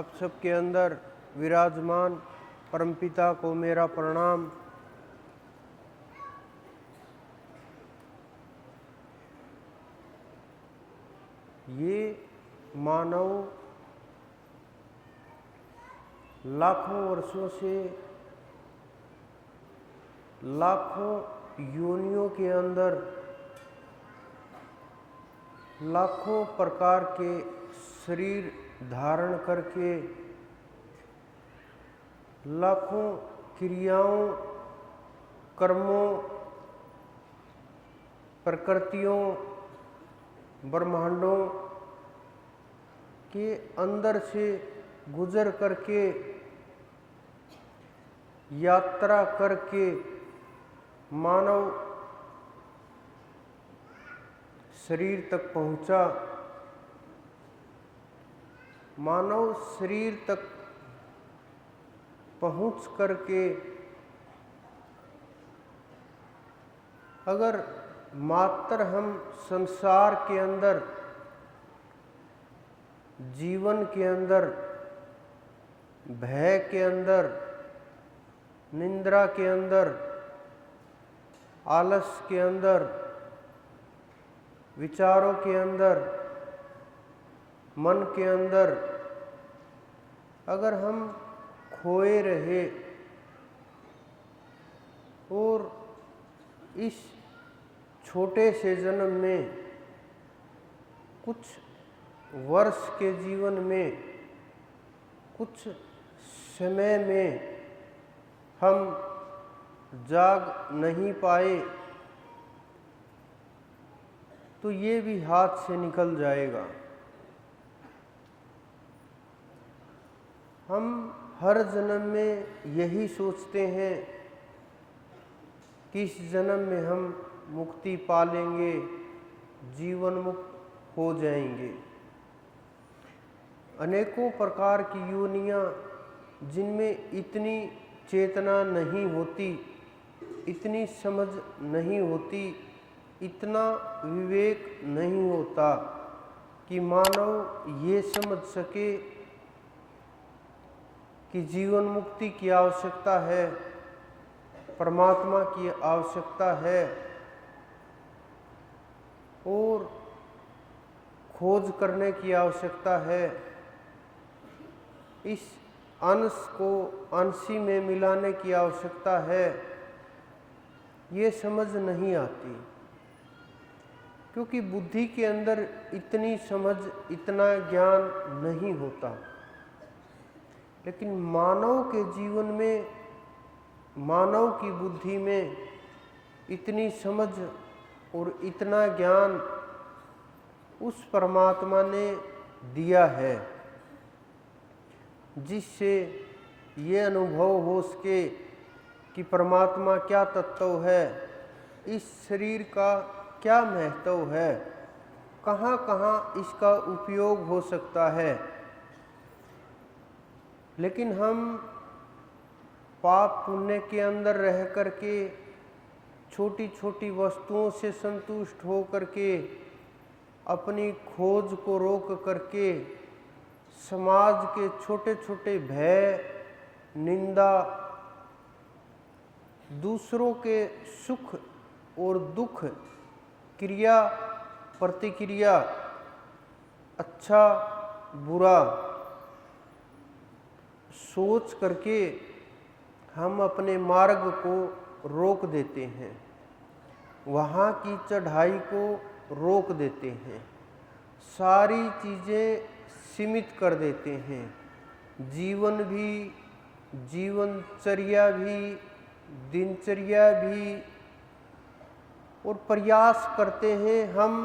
आप सबके अंदर विराजमान परमपिता को मेरा प्रणाम। ये मानव लाखों वर्षों से लाखों योनियों के अंदर लाखों प्रकार के शरीर धारण करके लाखों क्रियाओं, कर्मों, प्रकृतियों, ब्रह्मांडों के अंदर से गुजर करके यात्रा करके मानव शरीर तक पहुंचा। मानव शरीर तक पहुंच करके अगर मात्र हम संसार के अंदर, जीवन के अंदर, भय के अंदर, निंद्रा के अंदर, आलस के अंदर, विचारों के अंदर, मन के अंदर अगर हम खोए रहे और इस छोटे से जन्म में, कुछ वर्ष के जीवन में, कुछ समय में हम जाग नहीं पाए तो ये भी हाथ से निकल जाएगा। हम हर जन्म में यही सोचते हैं कि इस जन्म में हम मुक्ति पा लेंगे, जीवन मुक्त हो जाएंगे। अनेकों प्रकार की योनियां जिनमें इतनी चेतना नहीं होती, इतनी समझ नहीं होती, इतना विवेक नहीं होता कि मानव ये समझ सके कि जीवन मुक्ति की आवश्यकता है, परमात्मा की आवश्यकता है और खोज करने की आवश्यकता है। इस अंश को अंशी में मिलाने की आवश्यकता है। ये समझ नहीं आती क्योंकि बुद्धि के अंदर इतनी समझ, इतना ज्ञान नहीं होता। लेकिन मानव के जीवन में, मानव की बुद्धि में इतनी समझ और इतना ज्ञान उस परमात्मा ने दिया है जिससे ये अनुभव हो सके कि परमात्मा क्या तत्व है, इस शरीर का क्या महत्व है, कहाँ कहाँ इसका उपयोग हो सकता है। लेकिन हम पाप पुण्य के अंदर रह करके छोटी छोटी वस्तुओं से संतुष्ट हो करके अपनी खोज को रोक करके समाज के छोटे छोटे भय, निंदा, दूसरों के सुख और दुख, क्रिया प्रतिक्रिया, अच्छा बुरा सोच करके हम अपने मार्ग को रोक देते हैं, वहाँ की चढ़ाई को रोक देते हैं, सारी चीज़ें सीमित कर देते हैं। जीवन भी, जीवनचर्या भी, दिनचर्या भी, और प्रयास करते हैं हम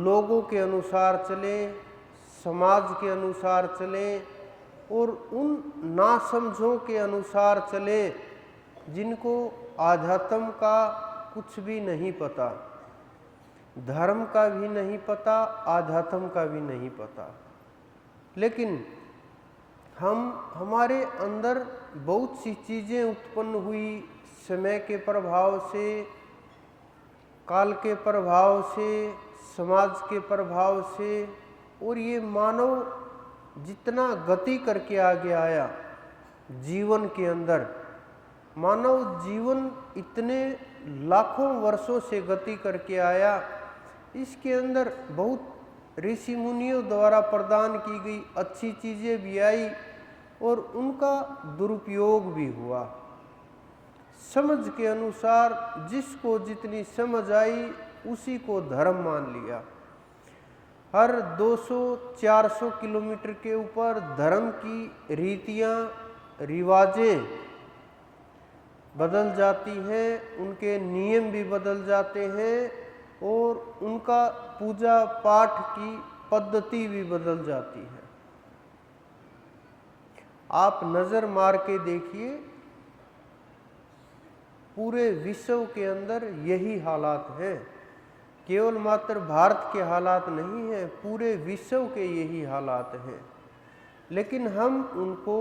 लोगों के अनुसार चलें, समाज के अनुसार चलें और उन नासमझों के अनुसार चले जिनको आध्यात्म का कुछ भी नहीं पता, धर्म का भी नहीं पता, आध्यात्म का भी नहीं पता। लेकिन हमारे अंदर बहुत सी चीज़ें उत्पन्न हुई समय के प्रभाव से, काल के प्रभाव से, समाज के प्रभाव से, और ये मानव जितना गति करके आगे आया जीवन के अंदर, मानव जीवन इतने लाखों वर्षों से गति करके आया, इसके अंदर बहुत ऋषि मुनियों द्वारा प्रदान की गई अच्छी चीज़ें भी आई और उनका दुरुपयोग भी हुआ। समझ के अनुसार जिसको जितनी समझ आई उसी को धर्म मान लिया। हर 200-400 किलोमीटर के ऊपर धर्म की रीतियाँ रिवाजें बदल जाती हैं, उनके नियम भी बदल जाते हैं और उनका पूजा पाठ की पद्धति भी बदल जाती है। आप नज़र मार के देखिए, पूरे विश्व के अंदर यही हालात हैं। केवल मात्र भारत के हालात नहीं हैं, पूरे विश्व के यही हालात हैं। लेकिन हम उनको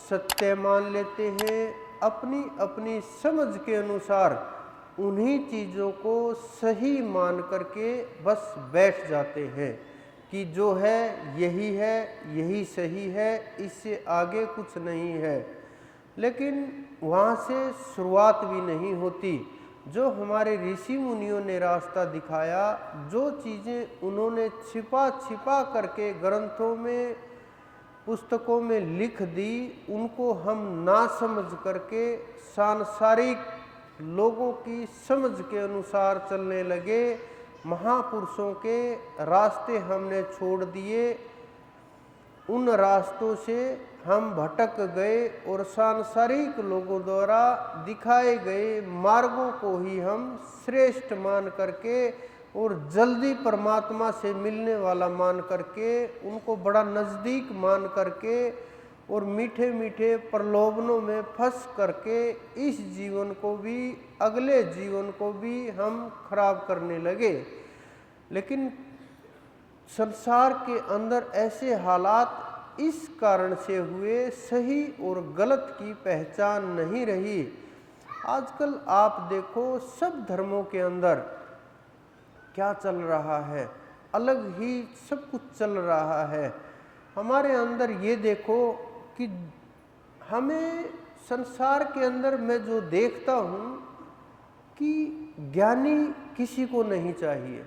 सत्य मान लेते हैं, अपनी अपनी समझ के अनुसार उन्हीं चीज़ों को सही मान करके बस बैठ जाते हैं कि जो है, यही सही है, इससे आगे कुछ नहीं है। लेकिन वहाँ से शुरुआत भी नहीं होती। जो हमारे ऋषि मुनियों ने रास्ता दिखाया, जो चीज़ें उन्होंने छिपा छिपा करके ग्रंथों में, पुस्तकों में लिख दी, उनको हम ना समझ करके सांसारिक लोगों की समझ के अनुसार चलने लगे। महापुरुषों के रास्ते हमने छोड़ दिए, उन रास्तों से हम भटक गए और सांसारिक लोगों द्वारा दिखाए गए मार्गों को ही हम श्रेष्ठ मान करके और जल्दी परमात्मा से मिलने वाला मान करके, उनको बड़ा नज़दीक मान करके और मीठे मीठे प्रलोभनों में फंस करके इस जीवन को भी, अगले जीवन को भी हम खराब करने लगे। लेकिन संसार के अंदर ऐसे हालात इस कारण से हुए, सही और गलत की पहचान नहीं रही। आजकल आप देखो, सब धर्मों के अंदर क्या चल रहा है, अलग ही सब कुछ चल रहा है। हमारे अंदर ये देखो कि हमें संसार के अंदर मैं जो देखता हूँ कि ज्ञानी किसी को नहीं चाहिए,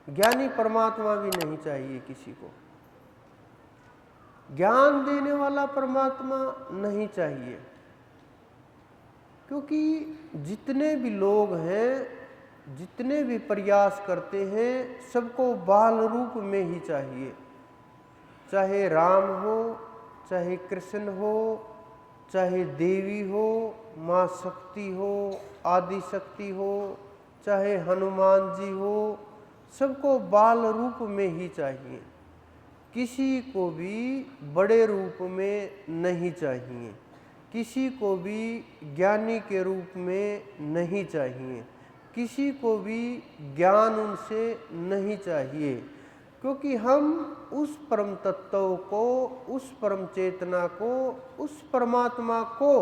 ज्ञानी परमात्मा भी नहीं चाहिए किसी को, ज्ञान देने वाला परमात्मा नहीं चाहिए। क्योंकि जितने भी लोग हैं, जितने भी प्रयास करते हैं, सबको बाल रूप में ही चाहिए। चाहे राम हो, चाहे कृष्ण हो, चाहे देवी हो, माँ शक्ति हो, आदि शक्ति हो, चाहे हनुमान जी हो, सबको बाल रूप में ही चाहिए। किसी को भी बड़े रूप में नहीं चाहिए, किसी को भी ज्ञानी के रूप में नहीं चाहिए, किसी को भी ज्ञान उनसे नहीं चाहिए। क्योंकि हम उस परम तत्व को, उस परम चेतना को, उस परमात्मा को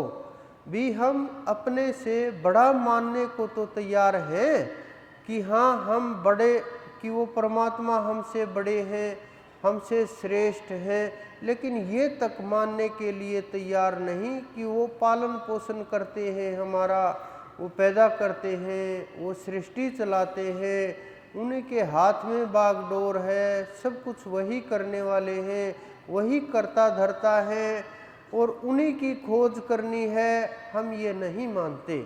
भी हम अपने से बड़ा मानने को तो तैयार हैं कि हाँ, हम बड़े, कि वो परमात्मा हमसे बड़े हैं, हमसे श्रेष्ठ हैं, लेकिन ये तक मानने के लिए तैयार नहीं कि वो पालन पोषण करते हैं हमारा, वो पैदा करते हैं, वो सृष्टि चलाते हैं, उन्हीं के हाथ में बागडोर है, सब कुछ वही करने वाले हैं, वही करता धरता है और उन्हीं की खोज करनी है। हम ये नहीं मानते,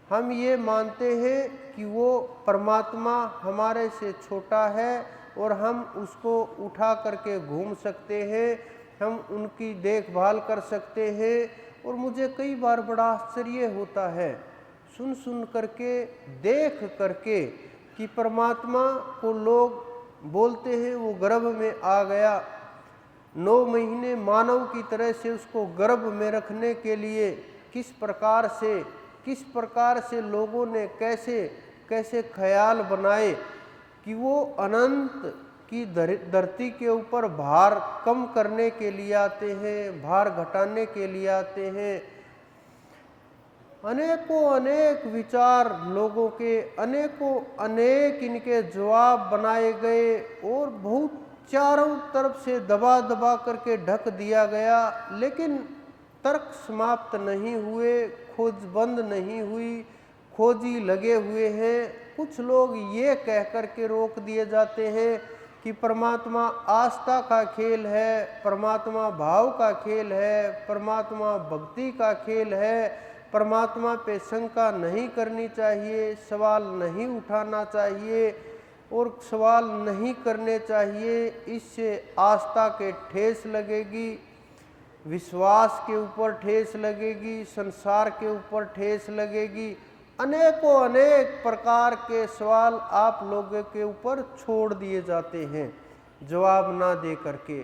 हम ये मानते हैं कि वो परमात्मा हमारे से छोटा है और हम उसको उठा करके घूम सकते हैं, हम उनकी देखभाल कर सकते हैं। और मुझे कई बार बड़ा आश्चर्य होता है सुन सुन करके, देख करके कि परमात्मा को लोग बोलते हैं वो गर्भ में आ गया, 9 महीने मानव की तरह से उसको गर्भ में रखने के लिए किस प्रकार से लोगों ने कैसे कैसे ख्याल बनाए कि वो अनंत की धरती के ऊपर भार कम करने के लिए आते हैं, भार घटाने के लिए आते हैं। अनेकों अनेक विचार लोगों के, अनेकों अनेक इनके जवाब बनाए गए और बहुत चारों तरफ से दबा दबा करके ढक दिया गया, लेकिन तर्क समाप्त नहीं हुए, खोज बंद नहीं हुई, खोजी लगे हुए हैं। कुछ लोग ये कह कर के रोक दिए जाते हैं कि परमात्मा आस्था का खेल है, परमात्मा भाव का खेल है, परमात्मा भक्ति का खेल है, परमात्मा पे शंका नहीं करनी चाहिए, सवाल नहीं उठाना चाहिए और सवाल नहीं करने चाहिए। इससे आस्था के ठेस लगेगी, विश्वास के ऊपर ठेस लगेगी, संसार के ऊपर ठेस लगेगी। अनेकों अनेक प्रकार के सवाल आप लोगों के ऊपर छोड़ दिए जाते हैं जवाब ना दे करके।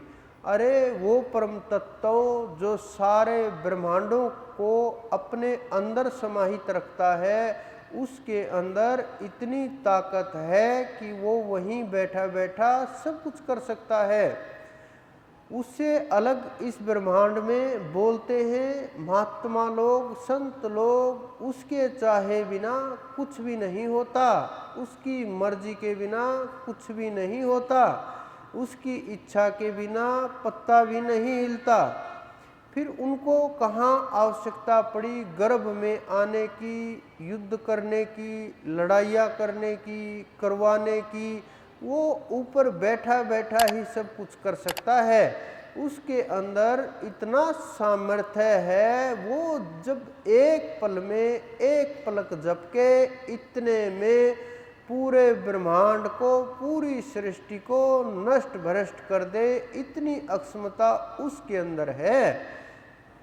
अरे वो परम तत्व जो सारे ब्रह्मांडों को अपने अंदर समाहित रखता है, उसके अंदर इतनी ताकत है कि वो वहीं बैठा बैठा सब कुछ कर सकता है। उससे अलग इस ब्रह्मांड में बोलते हैं महात्मा लोग, संत लोग, उसके चाहे बिना कुछ भी नहीं होता, उसकी मर्जी के बिना कुछ भी नहीं होता, उसकी इच्छा के बिना पत्ता भी नहीं हिलता। फिर उनको कहाँ आवश्यकता पड़ी गर्भ में आने की, युद्ध करने की, लड़ाइयाँ करने की, करवाने की? वो ऊपर बैठा बैठा ही सब कुछ कर सकता है। उसके अंदर इतना सामर्थ्य है, वो जब एक पल में एक पलक झपके इतने में पूरे ब्रह्मांड को, पूरी सृष्टि को नष्ट भ्रष्ट कर दे, इतनी अक्षमता उसके अंदर है।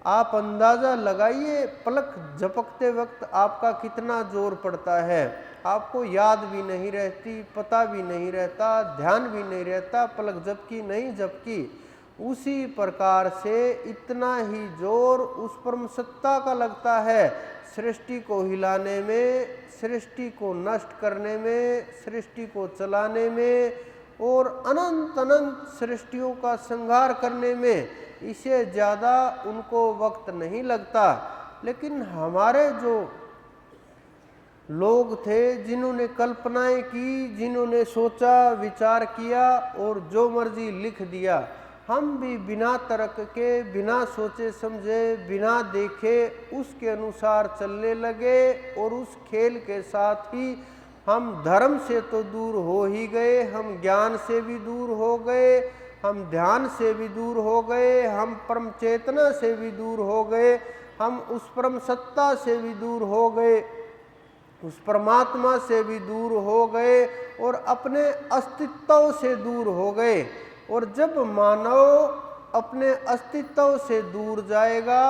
आप अंदाज़ा लगाइए पलक झपकते वक्त आपका कितना जोर पड़ता है। आपको याद भी नहीं रहती, पता भी नहीं रहता, ध्यान भी नहीं रहता, पलक झपकी नहीं झपकी। उसी प्रकार से इतना ही जोर उस परम सत्ता का लगता है सृष्टि को हिलाने में, सृष्टि को नष्ट करने में, सृष्टि को चलाने में और अनंत अनंत सृष्टियों का संहार करने में। इससे ज़्यादा उनको वक्त नहीं लगता। लेकिन हमारे जो लोग थे, जिन्होंने कल्पनाएं की, जिन्होंने सोचा विचार किया और जो मर्जी लिख दिया, हम भी बिना तर्क के, बिना सोचे समझे, बिना देखे उसके अनुसार चलने लगे और उस खेल के साथ ही हम धर्म से तो दूर हो ही गए, हम ज्ञान से भी दूर हो गए, हम ध्यान से भी दूर हो गए, हम परम चेतना से भी दूर हो गए, हम उस परम सत्ता से भी दूर हो गए, उस परमात्मा से भी दूर हो गए और अपने अस्तित्व से दूर हो गए। और जब मानव अपने अस्तित्व से दूर जाएगा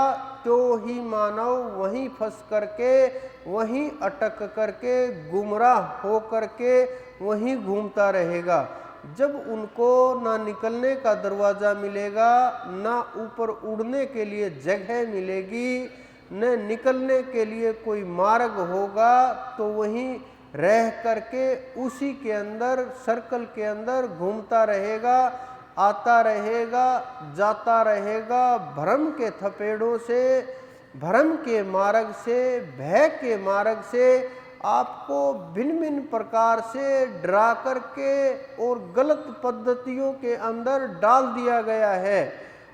तो ही मानव वहीं फंस करके, वहीं अटक करके, गुमराह हो करके वहीं घूमता रहेगा। जब उनको ना निकलने का दरवाज़ा मिलेगा, ना ऊपर उड़ने के लिए जगह मिलेगी, न निकलने के लिए कोई मार्ग होगा, तो वहीं रह करके उसी के अंदर, सर्कल के अंदर घूमता रहेगा, आता रहेगा, जाता रहेगा, भ्रम के थपेड़ों से, भ्रम के मार्ग से, भय के मार्ग से आपको भिन्न भिन्न प्रकार से डरा करके और गलत पद्धतियों के अंदर डाल दिया गया है।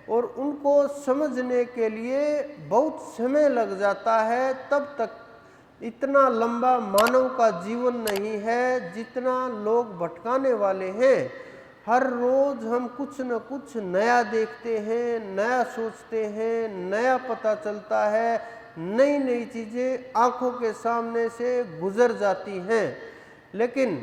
और उनको समझने के लिए बहुत समय लग जाता है। तब तक इतना लंबा मानव का जीवन नहीं है जितना लोग भटकाने वाले हैं। हर रोज हम कुछ न कुछ नया देखते हैं, नया सोचते हैं, नया पता चलता है, नई नई चीज़ें आंखों के सामने से गुजर जाती हैं। लेकिन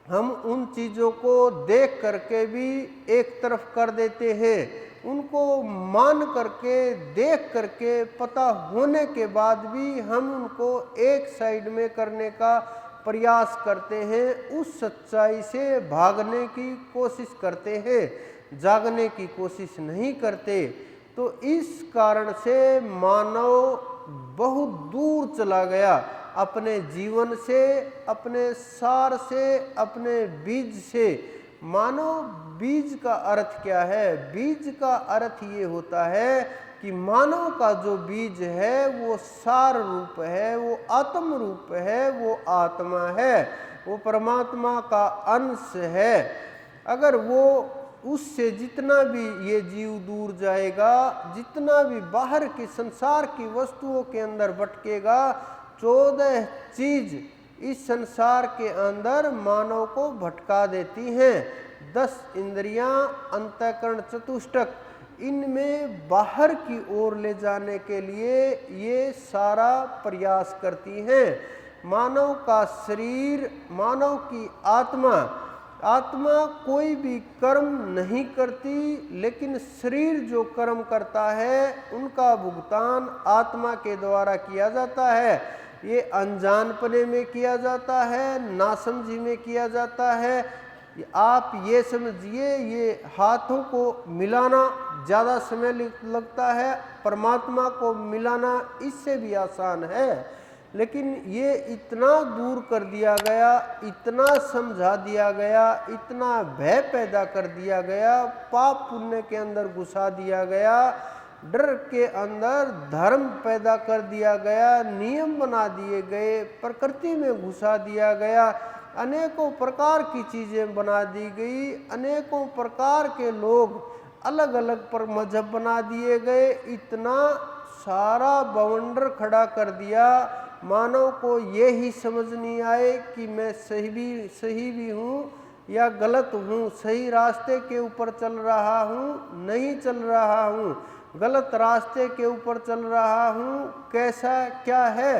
हम उन चीज़ों को देख करके भी एक तरफ कर देते हैं, उनको मान करके, देख करके, पता होने के बाद भी हम उनको एक साइड में करने का प्रयास करते हैं, उस सच्चाई से भागने की कोशिश करते हैं, जागने की कोशिश नहीं करते। तो इस कारण से मानव बहुत दूर चला गया अपने जीवन से, अपने सार से, अपने बीज से। मानव बीज का अर्थ क्या है? बीज का अर्थ ये होता है कि मानव का जो बीज है वो सार रूप है, वो आत्म रूप है, वो आत्मा है, वो परमात्मा का अंश है। अगर वो उससे जितना भी ये जीव दूर जाएगा, जितना भी बाहर के संसार की वस्तुओं के अंदर भटकेगा, 14 चीज इस संसार के अंदर मानव को भटका देती हैं। 10 इंद्रियां, अंतःकरण, चतुष्टक, इनमें बाहर की ओर ले जाने के लिए ये सारा प्रयास करती हैं। मानव का शरीर, मानव की आत्मा कोई भी कर्म नहीं करती, लेकिन शरीर जो कर्म करता है उनका भुगतान आत्मा के द्वारा किया जाता है। ये अनजानपने में किया जाता है, नासमझी में किया जाता है। आप ये समझिए, ये हाथों को मिलाना ज़्यादा समय लगता है, परमात्मा को मिलाना इससे भी आसान है, लेकिन ये इतना दूर कर दिया गया, इतना समझा दिया गया, इतना भय पैदा कर दिया गया, पाप पुण्य के अंदर घुसा दिया गया, डर के अंदर धर्म पैदा कर दिया गया, नियम बना दिए गए, प्रकृति में घुसा दिया गया, अनेकों प्रकार की चीज़ें बना दी गई, अनेकों प्रकार के लोग अलग अलग पर मजहब बना दिए गए, इतना सारा बवंडर खड़ा कर दिया। मानव को ये ही समझ नहीं आए कि मैं सही भी हूँ या गलत हूँ, सही रास्ते के ऊपर चल रहा हूँ, नहीं चल रहा हूँ, गलत रास्ते के ऊपर चल रहा हूँ, कैसा क्या है।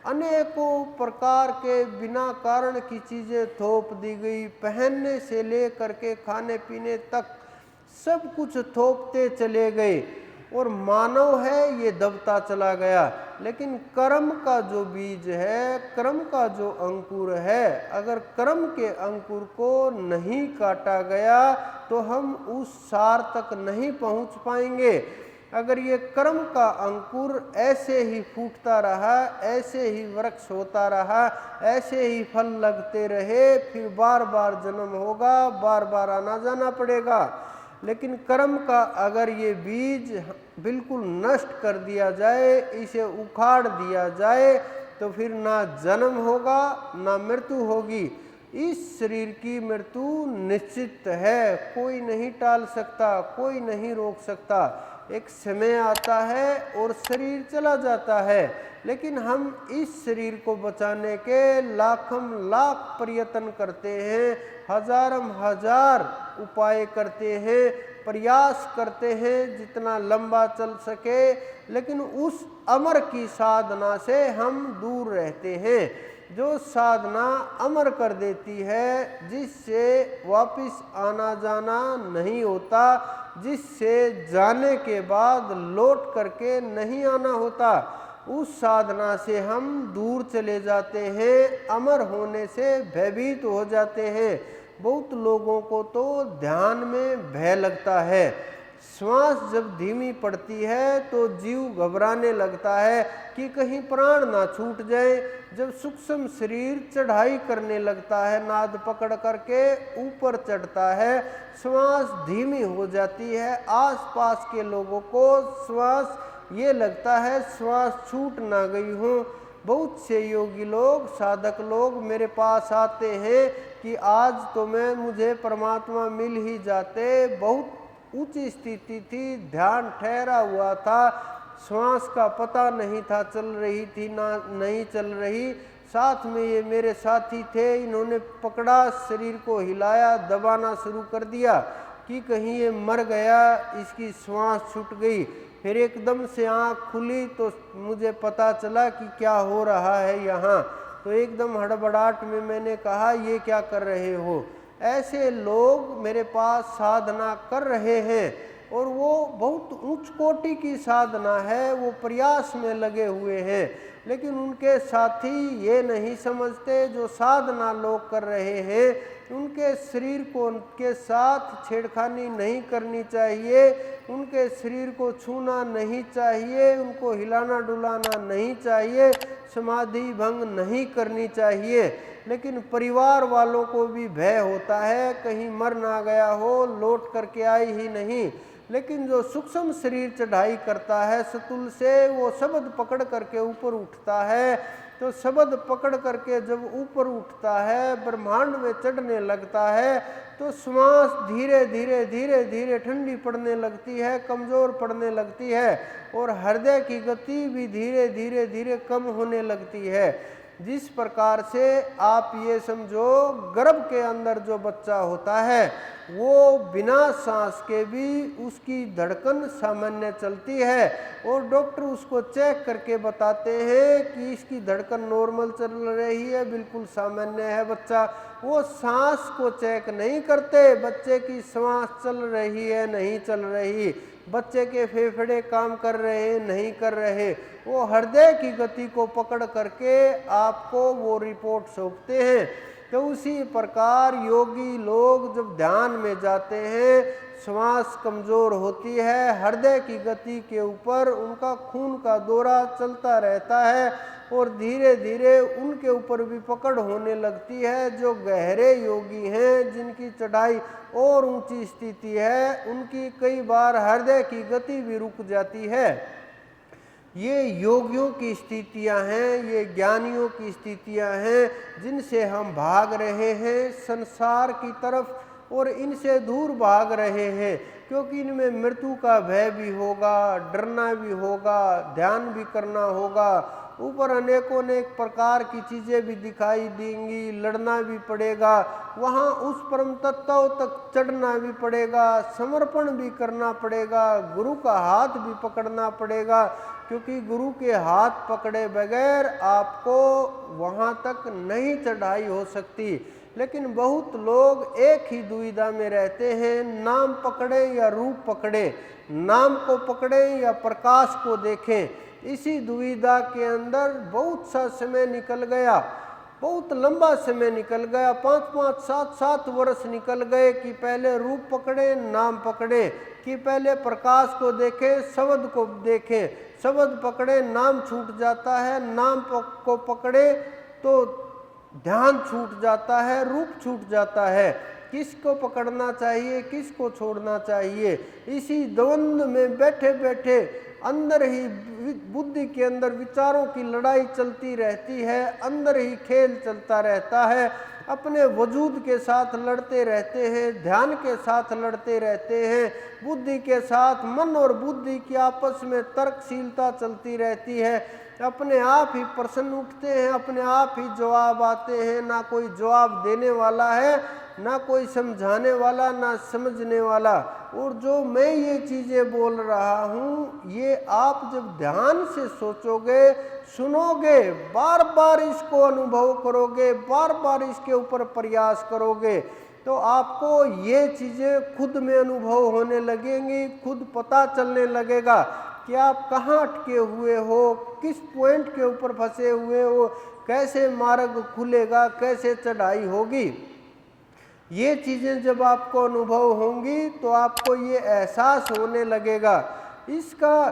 अनेकों प्रकार के बिना कारण की चीज़ें थोप दी गई, पहनने से ले करके खाने पीने तक सब कुछ थोपते चले गए, और मानव है ये दबता चला गया। लेकिन कर्म का जो बीज है, कर्म का जो अंकुर है, अगर कर्म के अंकुर को नहीं काटा गया तो हम उस सार तक नहीं पहुंच पाएंगे। अगर ये कर्म का अंकुर ऐसे ही फूटता रहा, ऐसे ही वृक्ष होता रहा, ऐसे ही फल लगते रहे, फिर बार बार जन्म होगा, बार बार आना जाना पड़ेगा। लेकिन कर्म का अगर ये बीज बिल्कुल नष्ट कर दिया जाए, इसे उखाड़ दिया जाए, तो फिर ना जन्म होगा ना मृत्यु होगी। इस शरीर की मृत्यु निश्चित है, कोई नहीं टाल सकता, कोई नहीं रोक सकता। एक समय आता है और शरीर चला जाता है, लेकिन हम इस शरीर को बचाने के लाखों लाख प्रयत्न करते हैं, हजारों हजार उपाय करते हैं, प्रयास करते हैं जितना लंबा चल सके, लेकिन उस अमर की साधना से हम दूर रहते हैं। जो साधना अमर कर देती है, जिससे वापिस आना जाना नहीं होता, जिससे जाने के बाद लौट करके नहीं आना होता, उस साधना से हम दूर चले जाते हैं, अमर होने से भयभीत हो जाते हैं। बहुत लोगों को तो ध्यान में भय लगता है, श्वास जब धीमी पड़ती है तो जीव घबराने लगता है कि कहीं प्राण ना छूट जाए। जब सूक्ष्म शरीर चढ़ाई करने लगता है, नाद पकड़ करके ऊपर चढ़ता है, श्वास धीमी हो जाती है, आसपास के लोगों को श्वास ये लगता है श्वास छूट ना गई हो। बहुत से योगी लोग, साधक लोग मेरे पास आते हैं कि आज तो मुझे परमात्मा मिल ही जाते, बहुत ऊंची स्थिति थी, ध्यान ठहरा हुआ था, श्वास का पता नहीं था चल रही थी ना नहीं चल रही, साथ में ये मेरे साथी थे, इन्होंने पकड़ा, शरीर को हिलाया, दबाना शुरू कर दिया कि कहीं ये मर गया, इसकी श्वास छूट गई। फिर एकदम से आँख खुली तो मुझे पता चला कि क्या हो रहा है यहाँ। तो एकदम हड़बड़ाहट में मैंने कहा, ये क्या कर रहे हो। ऐसे लोग मेरे पास साधना कर रहे हैं, और वो बहुत उच्च कोटि की साधना है, वो प्रयास में लगे हुए हैं, लेकिन उनके साथी ये नहीं समझते, जो साधना लोग कर रहे हैं उनके शरीर को उनके साथ छेड़खानी नहीं करनी चाहिए, उनके शरीर को छूना नहीं चाहिए, उनको हिलाना डुलाना नहीं चाहिए, समाधि भंग नहीं करनी चाहिए। लेकिन परिवार वालों को भी भय होता है, कहीं मर ना गया हो, लौट करके आई ही नहीं। लेकिन जो सूक्ष्म शरीर चढ़ाई करता है सतुल से, वो शब्द पकड़ करके ऊपर उठता है, तो शब्द पकड़ करके जब ऊपर उठता है, ब्रह्मांड में चढ़ने लगता है, तो श्वास धीरे धीरे धीरे धीरे ठंडी पड़ने लगती है, कमज़ोर पड़ने लगती है, और हृदय की गति भी धीरे धीरे धीरे कम होने लगती है। जिस प्रकार से आप ये समझो, गर्भ के अंदर जो बच्चा होता है वो बिना सांस के भी उसकी धड़कन सामान्य चलती है, और डॉक्टर उसको चेक करके बताते हैं कि इसकी धड़कन नॉर्मल चल रही है, बिल्कुल सामान्य है बच्चा। वो सांस को चेक नहीं करते, बच्चे की सांस चल रही है नहीं चल रही, बच्चे के फेफड़े काम कर रहे हैं नहीं कर रहे, वो हृदय की गति को पकड़ करके आपको वो रिपोर्ट सौंपते हैं। तो उसी प्रकार योगी लोग जब ध्यान में जाते हैं, श्वास कमज़ोर होती है, हृदय की गति के ऊपर उनका खून का दौरा चलता रहता है, और धीरे धीरे उनके ऊपर भी पकड़ होने लगती है। जो गहरे योगी हैं, जिनकी चढ़ाई और ऊंची स्थिति है, उनकी कई बार हृदय की गति भी रुक जाती है। ये योगियों की स्थितियां हैं, ये ज्ञानियों की स्थितियां हैं, जिनसे हम भाग रहे हैं संसार की तरफ, और इनसे दूर भाग रहे हैं, क्योंकि इनमें मृत्यु का भय भी होगा, डरना भी होगा, ध्यान भी करना होगा, ऊपर अनेकों अनेक प्रकार की चीज़ें भी दिखाई देंगी, लड़ना भी पड़ेगा, वहाँ उस परम तत्व तक चढ़ना भी पड़ेगा, समर्पण भी करना पड़ेगा, गुरु का हाथ भी पकड़ना पड़ेगा, क्योंकि गुरु के हाथ पकड़े बगैर आपको वहाँ तक नहीं चढ़ाई हो सकती। लेकिन बहुत लोग एक ही दुविधा में रहते हैं, नाम पकड़े या रूप पकड़े, नाम को पकड़े या प्रकाश को देखें। इसी दुविधा के अंदर बहुत सा समय निकल गया, बहुत लंबा समय निकल गया, 5-5, 7-7 वर्ष निकल गए कि पहले रूप पकड़े नाम पकड़े, कि पहले प्रकाश को देखें शब्द को देखें, शब्द पकड़े नाम छूट जाता है, नाम को पकड़े तो ध्यान छूट जाता है, रूप छूट जाता है। किसको पकड़ना चाहिए, किसको छोड़ना चाहिए, इसी द्वंद्व में बैठे बैठे अंदर ही बुद्धि के अंदर विचारों की लड़ाई चलती रहती है, अंदर ही खेल चलता रहता है, अपने वजूद के साथ लड़ते रहते हैं, ध्यान के साथ लड़ते रहते हैं, बुद्धि के साथ मन और बुद्धि की आपस में तर्कशीलता चलती रहती है, अपने आप ही प्रश्न उठते हैं, अपने आप ही जवाब आते हैं, ना कोई जवाब देने वाला है, ना कोई समझाने वाला, ना समझने वाला। और जो मैं ये चीज़ें बोल रहा हूँ, ये आप जब ध्यान से सोचोगे, सुनोगे, बार बार इसको अनुभव करोगे, बार बार इसके ऊपर प्रयास करोगे, तो आपको ये चीज़ें खुद में अनुभव होने लगेंगी, खुद पता चलने लगेगा कि आप कहाँ अटके हुए हो, किस पॉइंट के ऊपर फंसे हुए हो, कैसे मार्ग खुलेगा, कैसे चढ़ाई होगी। ये चीज़ें जब आपको अनुभव होंगी तो आपको ये एहसास होने लगेगा। इसका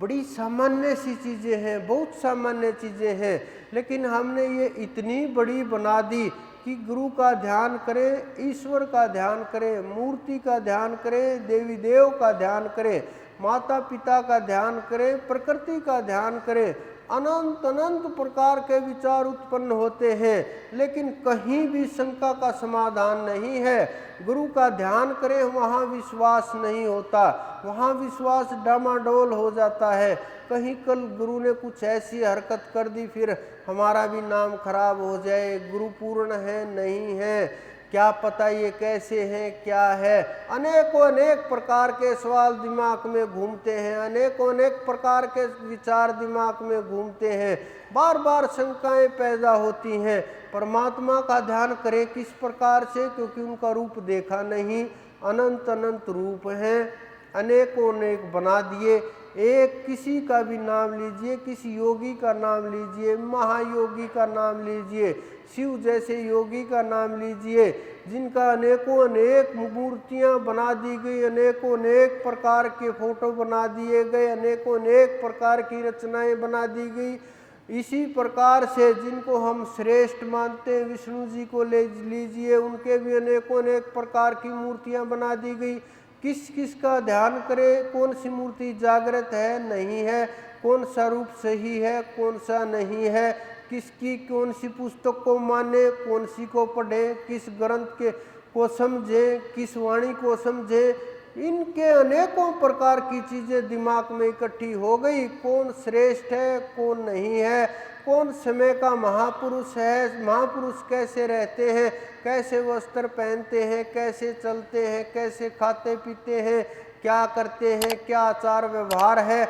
बड़ी सामान्य सी चीज़ें हैं, बहुत सामान्य चीज़ें हैं, लेकिन हमने ये इतनी बड़ी बना दी कि गुरु का ध्यान करें, ईश्वर का ध्यान करें, मूर्ति का ध्यान करें, देवी देव का ध्यान करें, माता पिता का ध्यान करें, प्रकृति का ध्यान करें, अनंत अनंत प्रकार के विचार उत्पन्न होते हैं, लेकिन कहीं भी शंका का समाधान नहीं है। गुरु का ध्यान करें, वहाँ विश्वास नहीं होता, वहाँ विश्वास डामाडोल हो जाता है। कहीं कल गुरु ने कुछ ऐसी हरकत कर दी, फिर हमारा भी नाम खराब हो जाए, गुरु पूर्ण है नहीं है, क्या पता ये कैसे हैं, क्या है। अनेकों अनेक प्रकार के सवाल दिमाग में घूमते हैं, अनेकों अनेक प्रकार के विचार दिमाग में घूमते हैं, बार बार शंकाएं पैदा होती हैं। परमात्मा का ध्यान करें किस प्रकार से, क्योंकि उनका रूप देखा नहीं, अनंत अनंत रूप हैं, अनेकों अनेक बना दिए। एक किसी का भी नाम लीजिए, किसी योगी का नाम लीजिए, महायोगी का नाम लीजिए, शिव जैसे योगी का नाम लीजिए, जिनका अनेकों अनेक मूर्तियां बना दी गई, अनेकों अनेक प्रकार के फोटो बना दिए गए, अनेकों अनेक प्रकार की रचनाएं बना दी गई। इसी प्रकार से जिनको हम श्रेष्ठ मानते हैं, विष्णु जी को ले लीजिए, उनके भी अनेकों अनेक प्रकार की मूर्तियां बना दी गई। किस किस का ध्यान करें, कौन सी मूर्ति जागृत है नहीं है, कौन सा रूप सही है, कौन सा नहीं है, किसकी कौन सी पुस्तक को माने, कौन सी को पढ़े, किस ग्रंथ के को समझें, किस वाणी को समझें, इनके अनेकों प्रकार की चीज़ें दिमाग में इकट्ठी हो गई। कौन श्रेष्ठ है, कौन नहीं है, कौन समय का महापुरुष है, महापुरुष कैसे रहते हैं, कैसे वस्त्र पहनते हैं, कैसे चलते हैं, कैसे खाते पीते हैं, क्या करते हैं, क्या आचार व्यवहार है।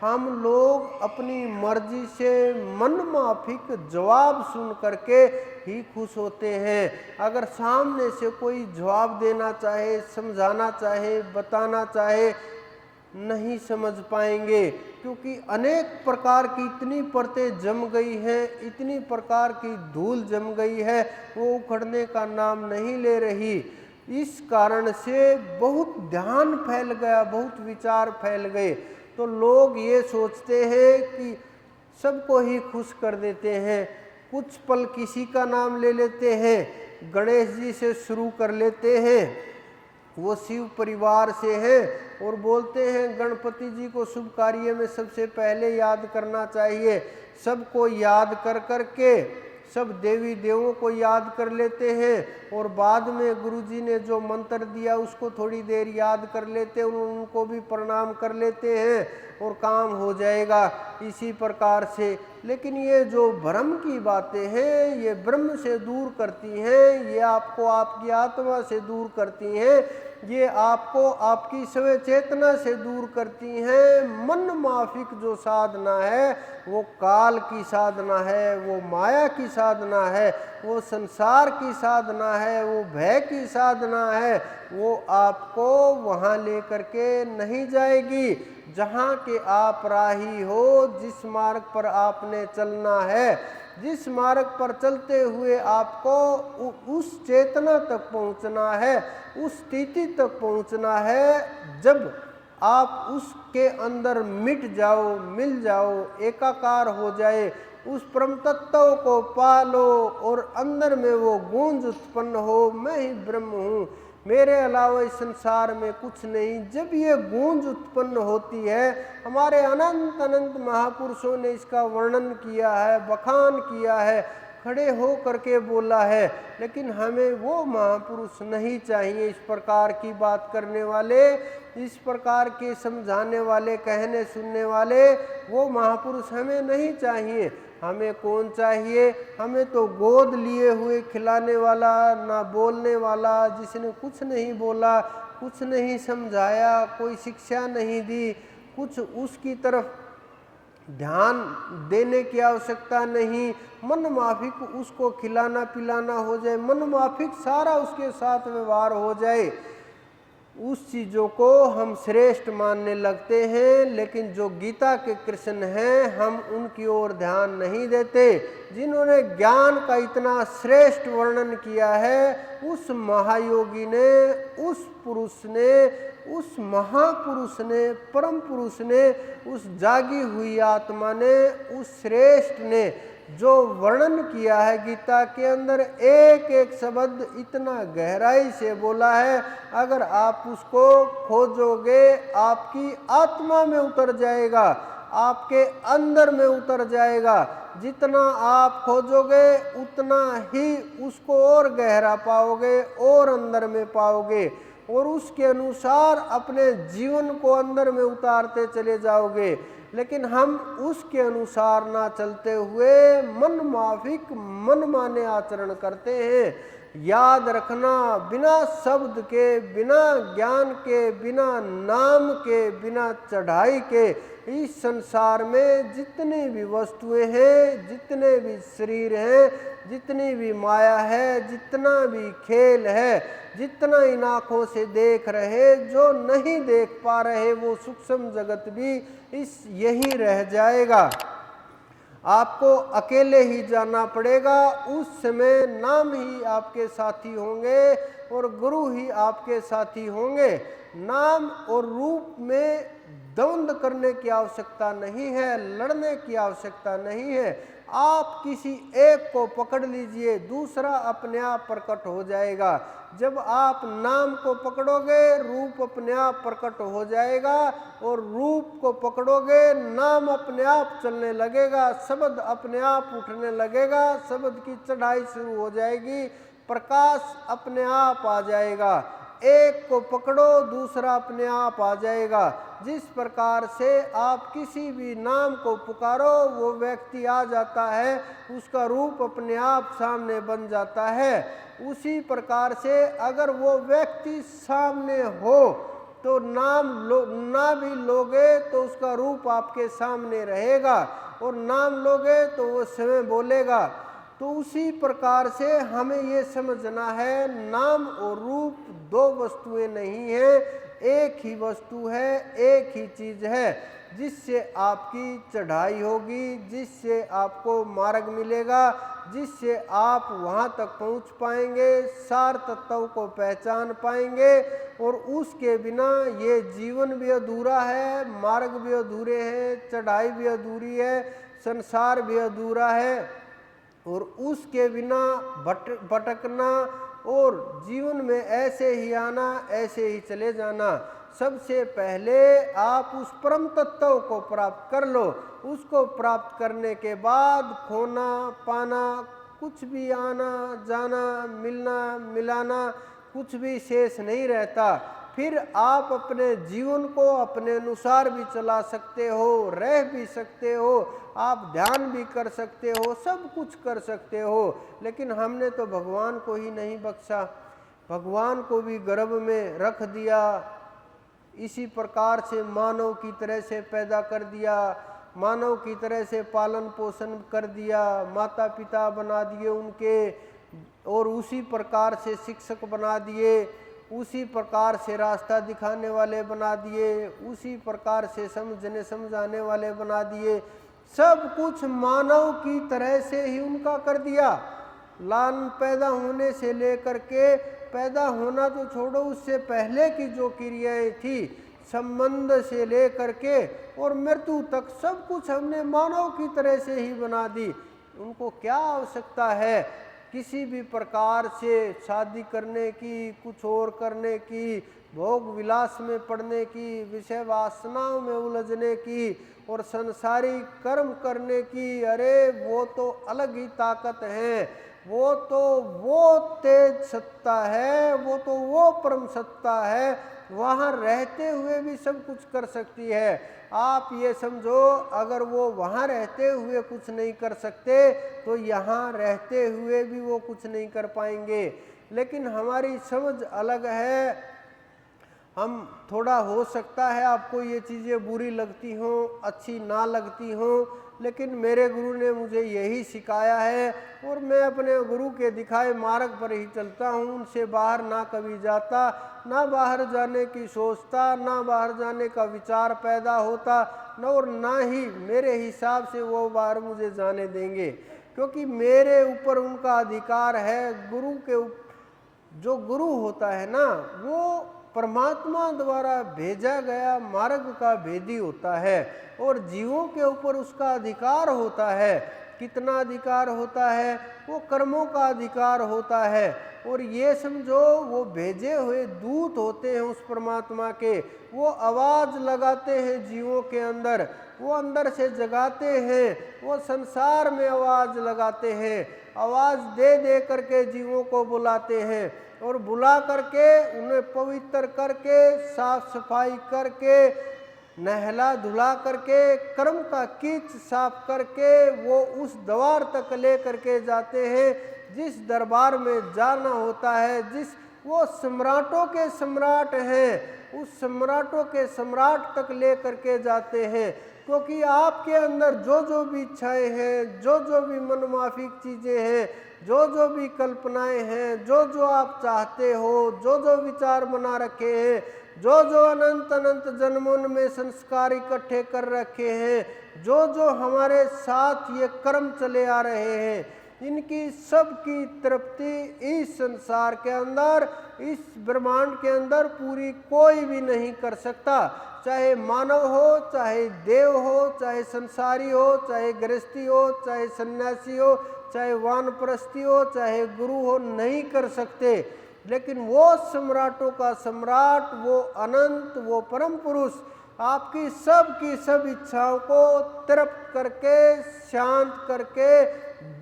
हम लोग अपनी मर्जी से मनमाफिक जवाब सुन करके ही खुश होते हैं। अगर सामने से कोई जवाब देना चाहे, समझाना चाहे, बताना चाहे, नहीं समझ पाएंगे, क्योंकि अनेक प्रकार की इतनी परतें जम गई हैं, इतनी प्रकार की धूल जम गई है, वो उखड़ने का नाम नहीं ले रही। इस कारण से बहुत ध्यान फैल गया, बहुत विचार फैल गए। तो लोग ये सोचते हैं कि सबको ही खुश कर देते हैं। कुछ पल किसी का नाम ले लेते हैं, गणेश जी से शुरू कर लेते हैं, वो शिव परिवार से हैं, और बोलते हैं गणपति जी को शुभ कार्य में सबसे पहले याद करना चाहिए। सबको याद कर करके सब देवी देवों को याद कर लेते हैं, और बाद में गुरु जी ने जो मंत्र दिया उसको थोड़ी देर याद कर लेते हैं, उनको भी प्रणाम कर लेते हैं और काम हो जाएगा इसी प्रकार से। लेकिन ये जो भ्रम की बातें हैं, ये ब्रह्म से दूर करती हैं, ये आपको आपकी आत्मा से दूर करती हैं, ये आपको आपकी स्व चेतना से दूर करती हैं। मन माफिक जो साधना है वो काल की साधना है, वो माया की साधना है, वो संसार की साधना है, वो भय की साधना है। वो आपको वहाँ लेकर के नहीं जाएगी जहाँ के आप राही हो, जिस मार्ग पर आपने चलना है, जिस मार्ग पर चलते हुए आपको उस चेतना तक पहुँचना है, उस स्थिति तक पहुँचना है जब आप उसके अंदर मिट जाओ, मिल जाओ, एकाकार हो जाए, उस परम तत्व को पालो और अंदर में वो गूंज उत्पन्न हो, मैं ही ब्रह्म हूँ, मेरे अलावा इस संसार में कुछ नहीं। जब ये गूंज उत्पन्न होती है, हमारे अनंत अनंत महापुरुषों ने इसका वर्णन किया है, बखान किया है, खड़े हो करके बोला है। लेकिन हमें वो महापुरुष नहीं चाहिए, इस प्रकार की बात करने वाले, इस प्रकार के समझाने वाले, कहने सुनने वाले, वो महापुरुष हमें नहीं चाहिए। हमें कौन चाहिए? हमें तो गोद लिए हुए खिलाने वाला, ना बोलने वाला, जिसने कुछ नहीं बोला, कुछ नहीं समझाया, कोई शिक्षा नहीं दी, कुछ उसकी तरफ ध्यान देने की आवश्यकता नहीं। मन माफिक उसको खिलाना पिलाना हो जाए, मन माफिक सारा उसके साथ व्यवहार हो जाए, उस चीज़ों को हम श्रेष्ठ मानने लगते हैं। लेकिन जो गीता के कृष्ण हैं, हम उनकी ओर ध्यान नहीं देते। जिन्होंने ज्ञान का इतना श्रेष्ठ वर्णन किया है, उस महायोगी ने, उस पुरुष ने, उस महापुरुष ने, परम पुरुष ने, उस जागी हुई आत्मा ने, उस श्रेष्ठ ने जो वर्णन किया है गीता के अंदर, एक एक शब्द इतना गहराई से बोला है, अगर आप उसको खोजोगे आपकी आत्मा में उतर जाएगा, आपके अंदर में उतर जाएगा। जितना आप खोजोगे उतना ही उसको और गहरा पाओगे और अंदर में पाओगे, और उसके अनुसार अपने जीवन को अंदर में उतारते चले जाओगे। लेकिन हम उसके अनुसार ना चलते हुए मन माफिक, मन माने आचरण करते हैं। याद रखना, बिना शब्द के, बिना ज्ञान के, बिना नाम के, बिना चढ़ाई के, इस संसार में जितनी भी वस्तुएं हैं, जितने भी शरीर हैं, जितनी भी माया है, जितना भी खेल है, जितना इन आँखों से देख रहे, जो नहीं देख पा रहे, वो सूक्ष्म जगत भी इस यही रह जाएगा। आपको अकेले ही जाना पड़ेगा। उस समय नाम ही आपके साथी होंगे और गुरु ही आपके साथी होंगे। नाम और रूप में द्वंद्व करने की आवश्यकता नहीं है, लड़ने की आवश्यकता नहीं है। आप किसी एक को पकड़ लीजिए, दूसरा अपने आप प्रकट हो जाएगा। जब आप नाम को पकड़ोगे, रूप अपने आप प्रकट हो जाएगा, और रूप को पकड़ोगे, नाम अपने आप चलने लगेगा, शब्द अपने आप उठने लगेगा, शब्द की चढ़ाई शुरू हो जाएगी, प्रकाश अपने आप आ जाएगा। एक को पकड़ो, दूसरा अपने आप आ जाएगा। जिस प्रकार से आप किसी भी नाम को पुकारो, वो व्यक्ति आ जाता है, उसका रूप अपने आप सामने बन जाता है। उसी प्रकार से अगर वो व्यक्ति सामने हो तो ना भी लोगे तो उसका रूप आपके सामने रहेगा, और नाम लोगे तो वो स्वयं बोलेगा। तो उसी प्रकार से हमें ये समझना है, नाम और रूप दो वस्तुएं नहीं है, एक ही वस्तु है, एक ही चीज है, जिससे आपकी चढ़ाई होगी, जिससे आपको मार्ग मिलेगा, जिससे आप वहाँ तक पहुँच पाएंगे, सार तत्व को पहचान पाएंगे। और उसके बिना ये जीवन भी अधूरा है, मार्ग भी अधूरे हैं, चढ़ाई भी अधूरी है, संसार भी अधूरा है। और उसके बिना भटकना और जीवन में ऐसे ही आना, ऐसे ही चले जाना। सबसे पहले आप उस परम तत्व को प्राप्त कर लो। उसको प्राप्त करने के बाद खोना पाना, कुछ भी आना जाना, मिलना मिलाना, कुछ भी शेष नहीं रहता। फिर आप अपने जीवन को अपने अनुसार भी चला सकते हो, रह भी सकते हो, आप ध्यान भी कर सकते हो, सब कुछ कर सकते हो। लेकिन हमने तो भगवान को ही नहीं बख्शा, भगवान को भी गर्भ में रख दिया, इसी प्रकार से मानव की तरह से पैदा कर दिया, मानव की तरह से पालन पोषण कर दिया, माता पिता बना दिए उनके, और उसी प्रकार से शिक्षक बना दिए, उसी प्रकार से रास्ता दिखाने वाले बना दिए, उसी प्रकार से समझाने वाले बना दिए। सब कुछ मानव की तरह से ही उनका कर दिया। लान पैदा होने से लेकर के, पैदा होना तो छोड़ो, उससे पहले की जो क्रियाएं थी, संबंध से लेकर के और मृत्यु तक, सब कुछ हमने मानव की तरह से ही बना दी। उनको क्या आवश्यकता है किसी भी प्रकार से शादी करने की, कुछ और करने की, भोग विलास में पड़ने की, विषय वासनाओं में उलझने की और संसारी कर्म करने की? अरे वो तो अलग ही ताकत है, वो तो वो तेज सत्ता है, वो तो वो परम सत्ता है, वहाँ रहते हुए भी सब कुछ कर सकती है। आप ये समझो, अगर वो वहाँ रहते हुए कुछ नहीं कर सकते तो यहाँ रहते हुए भी वो कुछ नहीं कर पाएंगे। लेकिन हमारी समझ अलग है। हम थोड़ा, हो सकता है आपको ये चीज़ें बुरी लगती हों, अच्छी ना लगती हों, लेकिन मेरे गुरु ने मुझे यही सिखाया है और मैं अपने गुरु के दिखाए मार्ग पर ही चलता हूँ। उनसे बाहर ना कभी जाता, ना बाहर जाने की सोचता, ना बाहर जाने का विचार पैदा होता, न और ना ही मेरे हिसाब से वो बाहर मुझे जाने देंगे, क्योंकि मेरे ऊपर उनका अधिकार है। गुरु के जो गुरु होता है ना, वो परमात्मा द्वारा भेजा गया मार्ग का भेदी होता है और जीवों के ऊपर उसका अधिकार होता है। कितना अधिकार होता है? वो कर्मों का अधिकार होता है। और ये समझो, वो भेजे हुए दूत होते हैं उस परमात्मा के, वो आवाज लगाते हैं जीवों के अंदर, वो अंदर से जगाते हैं, वो संसार में आवाज लगाते हैं, आवाज दे दे करके जीवों को बुलाते हैं और बुला करके उन्हें पवित्र करके, साफ सफाई करके, नहला धुला करके, कर्म का कीच साफ करके वो उस द्वार तक ले करके जाते हैं जिस दरबार में जाना होता है। जिस वो सम्राटों के सम्राट हैं, उस सम्राटों के सम्राट तक ले करके जाते हैं। क्योंकि आपके अंदर जो जो भी इच्छाएं हैं, जो जो भी मनमाफिक चीज़ें हैं, जो जो भी कल्पनाएं हैं, जो जो आप चाहते हो, जो जो विचार बना रखे हैं, जो जो अनंत अनंत जन्मों में संस्कार इकट्ठे कर रखे हैं, जो जो हमारे साथ ये कर्म चले आ रहे हैं, इनकी सबकी तृप्ति इस संसार के अंदर, इस ब्रह्मांड के अंदर पूरी कोई भी नहीं कर सकता। चाहे मानव हो, चाहे देव हो, चाहे संसारी हो, चाहे गृहस्थी हो, चाहे सन्यासी हो, चाहे वानप्रस्थी हो, चाहे गुरु हो, नहीं कर सकते। लेकिन वो सम्राटों का सम्राट, वो अनंत, वो परम पुरुष आपकी सब इच्छाओं को तृप्त करके, शांत करके,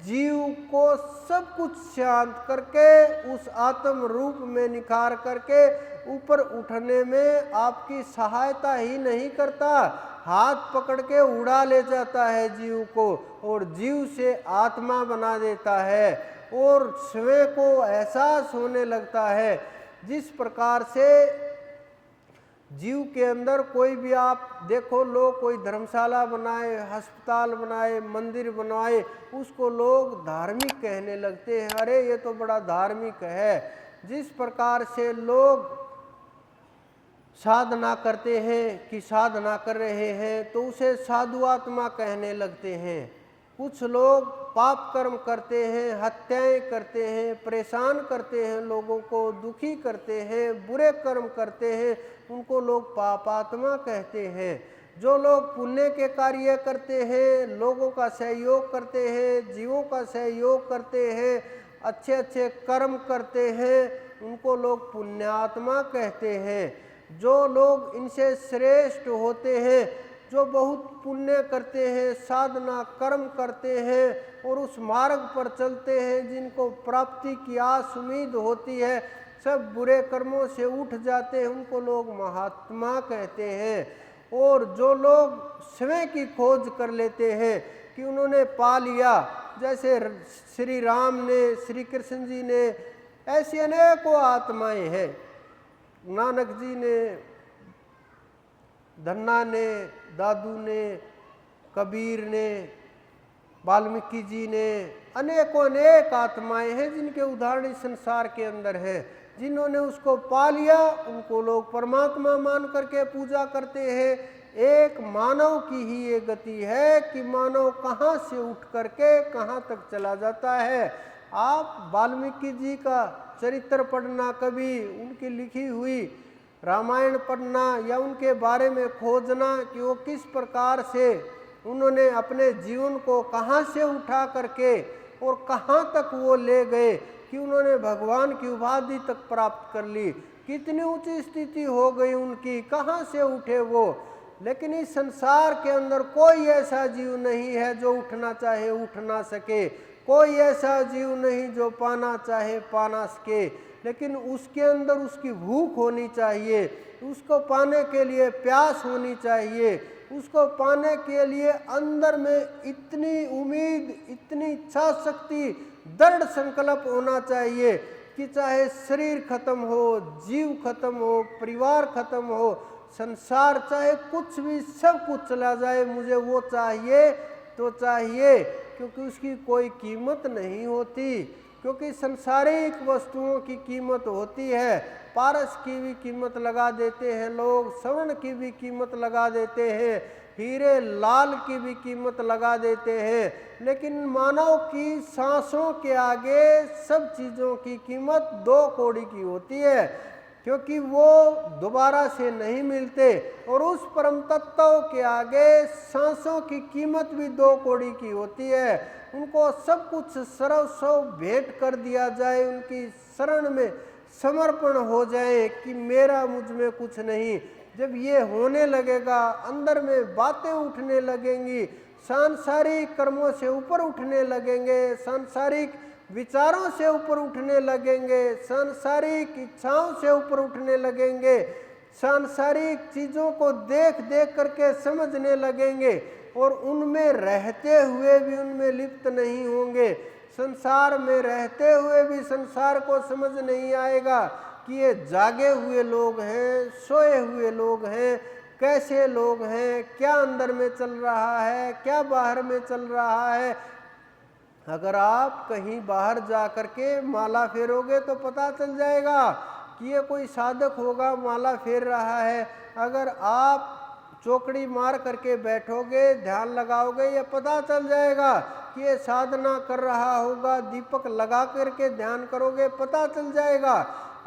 जीव को सब कुछ शांत करके, उस आत्म रूप में निखार करके ऊपर उठने में आपकी सहायता ही नहीं करता, हाथ पकड़ के उड़ा ले जाता है जीव को और जीव से आत्मा बना देता है और स्वयं को एहसास होने लगता है। जिस प्रकार से जीव के अंदर कोई भी आप देखो, लोग कोई धर्मशाला बनाए, अस्पताल बनाए, मंदिर बनवाए, उसको लोग धार्मिक कहने लगते हैं, अरे ये तो बड़ा धार्मिक है। जिस प्रकार से लोग साधना करते हैं कि साधना कर रहे हैं तो उसे साधु आत्मा कहने लगते हैं। कुछ लोग पाप कर्म करते हैं, हत्याएं करते हैं, परेशान करते हैं, लोगों को दुखी करते हैं, बुरे कर्म करते हैं, उनको लोग पापात्मा कहते हैं। जो लोग पुण्य के कार्य करते हैं, लोगों का सहयोग करते हैं, जीवों का सहयोग करते हैं, अच्छे अच्छे कर्म करते हैं, उनको लोग पुण्यात्मा कहते हैं। जो लोग इनसे श्रेष्ठ होते हैं, जो बहुत पुण्य करते हैं, साधना कर्म करते हैं और उस मार्ग पर चलते हैं, जिनको प्राप्ति की आस उम्मीद होती है, सब बुरे कर्मों से उठ जाते हैं, उनको लोग महात्मा कहते हैं। और जो लोग स्वयं की खोज कर लेते हैं कि उन्होंने पा लिया, जैसे श्री राम ने, श्री कृष्ण जी ने, ऐसी अनेकों आत्माएं हैं, नानक जी ने, धन्ना ने, दादू ने, कबीर ने, वाल्मीकि जी ने, अनेकों अनेक आत्माएं हैं जिनके उदाहरण इस संसार के अंदर हैं। जिन्होंने उसको पा लिया उनको लोग परमात्मा मान करके पूजा करते हैं। एक मानव की ही ये गति है कि मानव कहाँ से उठ करके कहाँ तक चला जाता है। आप वाल्मीकि जी का चरित्र पढ़ना, कभी उनकी लिखी हुई रामायण पढ़ना या उनके बारे में खोजना कि वो किस प्रकार से उन्होंने अपने जीवन को कहाँ से उठा करके और कहाँ तक वो ले गए कि उन्होंने भगवान की उपाधि तक प्राप्त कर ली, कितनी ऊंची स्थिति हो गई उनकी, कहाँ से उठे वो। लेकिन इस संसार के अंदर कोई ऐसा जीव नहीं है जो उठना चाहे उठ ना सके, कोई ऐसा जीव नहीं जो पाना चाहे पा ना सके, लेकिन उसके अंदर उसकी भूख होनी चाहिए, उसको पाने के लिए प्यास होनी चाहिए, उसको पाने के लिए अंदर में इतनी उम्मीद, इतनी इच्छा शक्ति, दृढ़ संकल्प होना चाहिए कि चाहे शरीर खत्म हो, जीव खत्म हो, परिवार खत्म हो, संसार चाहे कुछ भी, सब कुछ चला जाए, मुझे वो चाहिए तो चाहिए, क्योंकि उसकी कोई कीमत नहीं होती। क्योंकि संसारिक वस्तुओं की कीमत होती है, पारस की भी कीमत लगा देते हैं लोग, स्वर्ण की भी कीमत लगा देते हैं, हीरे लाल की भी कीमत लगा देते हैं, लेकिन मानव की सांसों के आगे सब चीज़ों की कीमत 2 कौड़ी की होती है, क्योंकि वो दोबारा से नहीं मिलते। और उस परम तत्व के आगे सांसों की कीमत भी 2 कौड़ी की होती है। उनको सब कुछ सर्वस्व भेंट कर दिया जाए, उनकी शरण में समर्पण हो जाए कि मेरा मुझ में कुछ नहीं। जब ये होने लगेगा, अंदर में बातें उठने लगेंगी, सांसारिक कर्मों से ऊपर उठने लगेंगे, सांसारिक विचारों से ऊपर उठने लगेंगे, सांसारिक इच्छाओं से ऊपर उठने लगेंगे, सांसारिक चीज़ों को देख देख करके समझने लगेंगे और उनमें रहते हुए भी उनमें लिप्त नहीं होंगे। संसार में रहते हुए भी संसार को समझ नहीं आएगा कि ये जागे हुए लोग हैं, सोए हुए लोग हैं, कैसे लोग हैं, क्या अंदर में चल रहा है, क्या बाहर में चल रहा है। अगर आप कहीं बाहर जा कर के माला फेरोगे तो पता चल जाएगा कि ये कोई साधक होगा, माला फेर रहा है। अगर आप चौकड़ी मार करके बैठोगे, ध्यान लगाओगे, ये पता चल जाएगा कि ये साधना कर रहा होगा, दीपक लगा करके ध्यान करोगे पता चल जाएगा,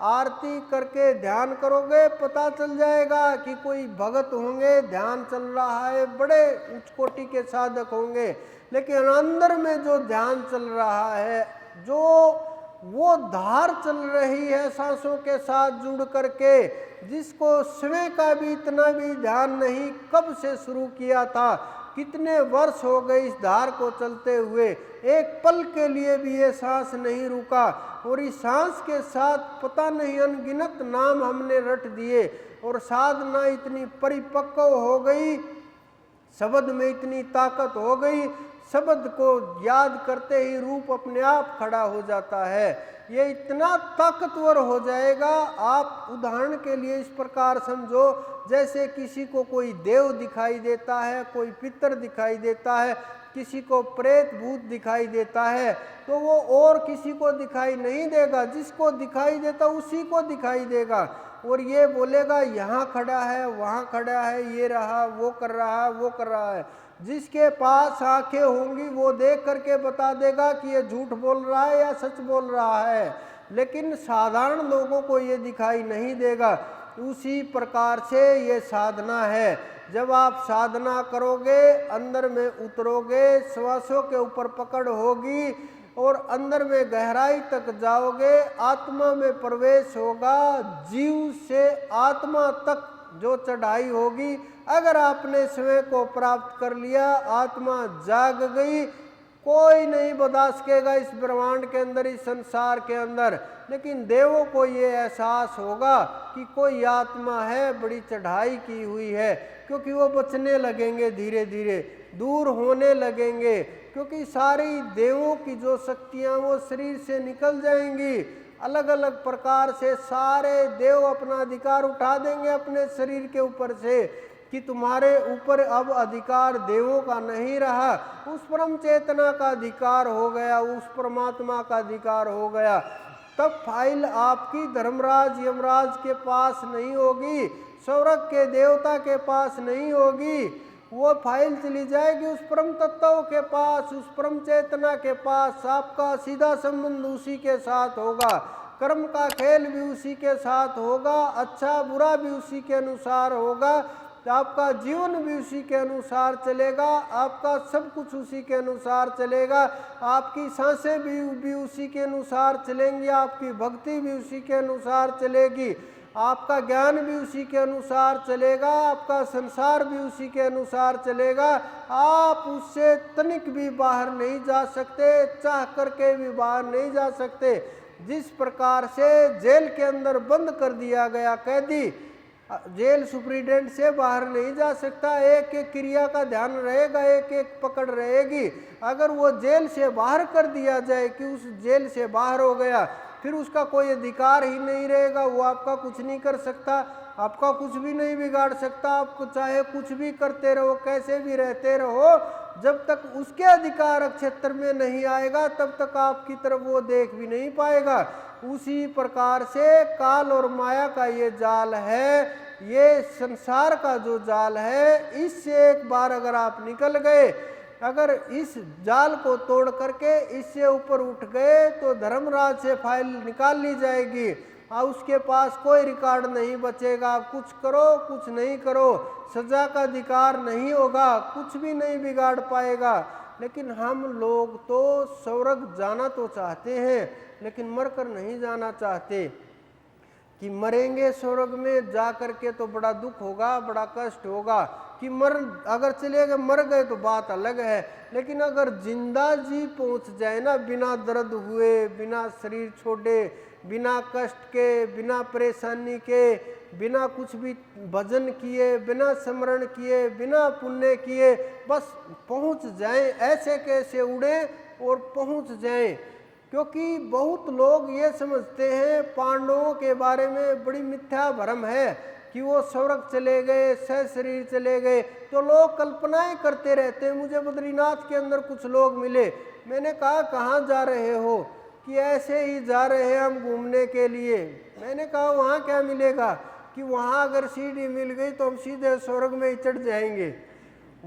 आरती करके ध्यान करोगे पता चल जाएगा कि कोई भगत होंगे, ध्यान चल रहा है, बड़े उच्च कोटि के साधक होंगे, लेकिन अंदर में जो ध्यान चल रहा है, जो वो धार चल रही है सांसों के साथ जुड़ करके, जिसको स्वयं का भी इतना भी ध्यान नहीं, कब से शुरू किया था, कितने वर्ष हो गए इस धार को चलते हुए, एक पल के लिए भी ये सांस नहीं रुका, और इस सांस के साथ पता नहीं अनगिनत नाम हमने रट दिए, और साधना इतनी परिपक्व हो गई, शब्द में इतनी ताकत हो गई, शब्द को याद करते ही रूप अपने आप खड़ा हो जाता है। ये इतना ताकतवर हो जाएगा, आप उदाहरण के लिए इस प्रकार समझो, जैसे किसी को कोई देव दिखाई देता है, कोई पितर दिखाई देता है, किसी को प्रेत भूत दिखाई देता है, तो वो और किसी को दिखाई नहीं देगा, जिसको दिखाई देता उसी को दिखाई देगा, और ये बोलेगा यहाँ खड़ा है, वहाँ खड़ा है, ये रहा, वो कर रहा है, वो कर रहा है। जिसके पास आंखें होंगी वो देख करके बता देगा कि ये झूठ बोल रहा है या सच बोल रहा है, लेकिन साधारण लोगों को ये दिखाई नहीं देगा। उसी प्रकार से ये साधना है। जब आप साधना करोगे, अंदर में उतरोगे, श्वासों के ऊपर पकड़ होगी और अंदर में गहराई तक जाओगे, आत्मा में प्रवेश होगा, जीव से आत्मा तक जो चढ़ाई होगी, अगर आपने स्वयं को प्राप्त कर लिया, आत्मा जाग गई, कोई नहीं बता सकेगा इस ब्रह्मांड के अंदर, इस संसार के अंदर। लेकिन देवों को ये एहसास होगा कि कोई आत्मा है, बड़ी चढ़ाई की हुई है, क्योंकि वो बचने लगेंगे, धीरे धीरे दूर होने लगेंगे, क्योंकि सारी देवों की जो शक्तियां वो शरीर से निकल जाएंगी। अलग अलग प्रकार से सारे देव अपना अधिकार उठा देंगे अपने शरीर के ऊपर से, कि तुम्हारे ऊपर अब अधिकार देवों का नहीं रहा, उस परम चेतना का अधिकार हो गया, उस परमात्मा का अधिकार हो गया। तब फाइल आपकी धर्मराज यमराज के पास नहीं होगी, स्वर्ग के देवता के पास नहीं होगी, वो फाइल चली जाएगी उस परम तत्व के पास, उस परम चेतना के पास। आपका सीधा संबंध उसी के साथ होगा, कर्म का खेल भी उसी के साथ होगा, अच्छा बुरा भी उसी के अनुसार होगा, आपका जीवन भी उसी के अनुसार चलेगा, आपका सब कुछ उसी के अनुसार चलेगा, आपकी सांसें भी उसी के अनुसार चलेंगी, आपकी भक्ति भी उसी के अनुसार चलेगी, आपका ज्ञान भी उसी के अनुसार चलेगा, आपका संसार भी उसी के अनुसार चलेगा। आप उससे तनिक भी बाहर नहीं जा सकते, चाह करके भी बाहर नहीं जा सकते। जिस प्रकार से जेल के अंदर बंद कर दिया गया कैदी, जेल सुप्रीडेंट से बाहर नहीं जा सकता, एक एक क्रिया का ध्यान रहेगा, एक एक पकड़ रहेगी। अगर वो जेल से बाहर कर दिया जाए कि उस जेल से बाहर हो गया, फिर उसका कोई अधिकार ही नहीं रहेगा, वो आपका कुछ नहीं कर सकता, आपका कुछ भी नहीं बिगाड़ सकता, आपको चाहे कुछ भी करते रहो, कैसे भी रहते रहो, जब तक उसके अधिकार क्षेत्र में नहीं आएगा तब तक आपकी तरफ वो देख भी नहीं पाएगा। उसी प्रकार से काल और माया का ये जाल है, ये संसार का जो जाल है, इससे एक बार अगर आप निकल गए, अगर इस जाल को तोड़ करके इससे ऊपर उठ गए, तो धर्मराज से फाइल निकाल ली जाएगी और उसके पास कोई रिकॉर्ड नहीं बचेगा। कुछ करो कुछ नहीं करो, सजा का अधिकार नहीं होगा, कुछ भी नहीं बिगाड़ पाएगा। लेकिन हम लोग तो स्वर्ग जाना तो चाहते हैं, लेकिन मरकर नहीं जाना चाहते, कि मरेंगे स्वर्ग में जा करके तो बड़ा दुख होगा, बड़ा कष्ट होगा। कि अगर चले गए, मर गए तो बात अलग है, लेकिन अगर जिंदा जी पहुंच जाए ना, बिना दर्द हुए, बिना शरीर छोड़े, बिना कष्ट के, बिना परेशानी के, बिना कुछ भी भजन किए, बिना स्मरण किए, बिना पुण्य किए, बस पहुंच जाएं, ऐसे कैसे उड़े और पहुंच जाएं। क्योंकि बहुत लोग ये समझते हैं, पांडवों के बारे में बड़ी मिथ्या भ्रम है कि वो स्वर्ग चले गए, सह शरीर चले गए, तो लोग कल्पनाएं करते रहते हैं। मुझे बद्रीनाथ के अंदर कुछ लोग मिले, मैंने कहा कहाँ जा रहे हो? कि ऐसे ही जा रहे हैं हम घूमने के लिए। मैंने कहा वहाँ क्या मिलेगा? कि वहाँ अगर सीढ़ी मिल गई तो हम सीधे स्वर्ग में ही चढ़ जाएंगे।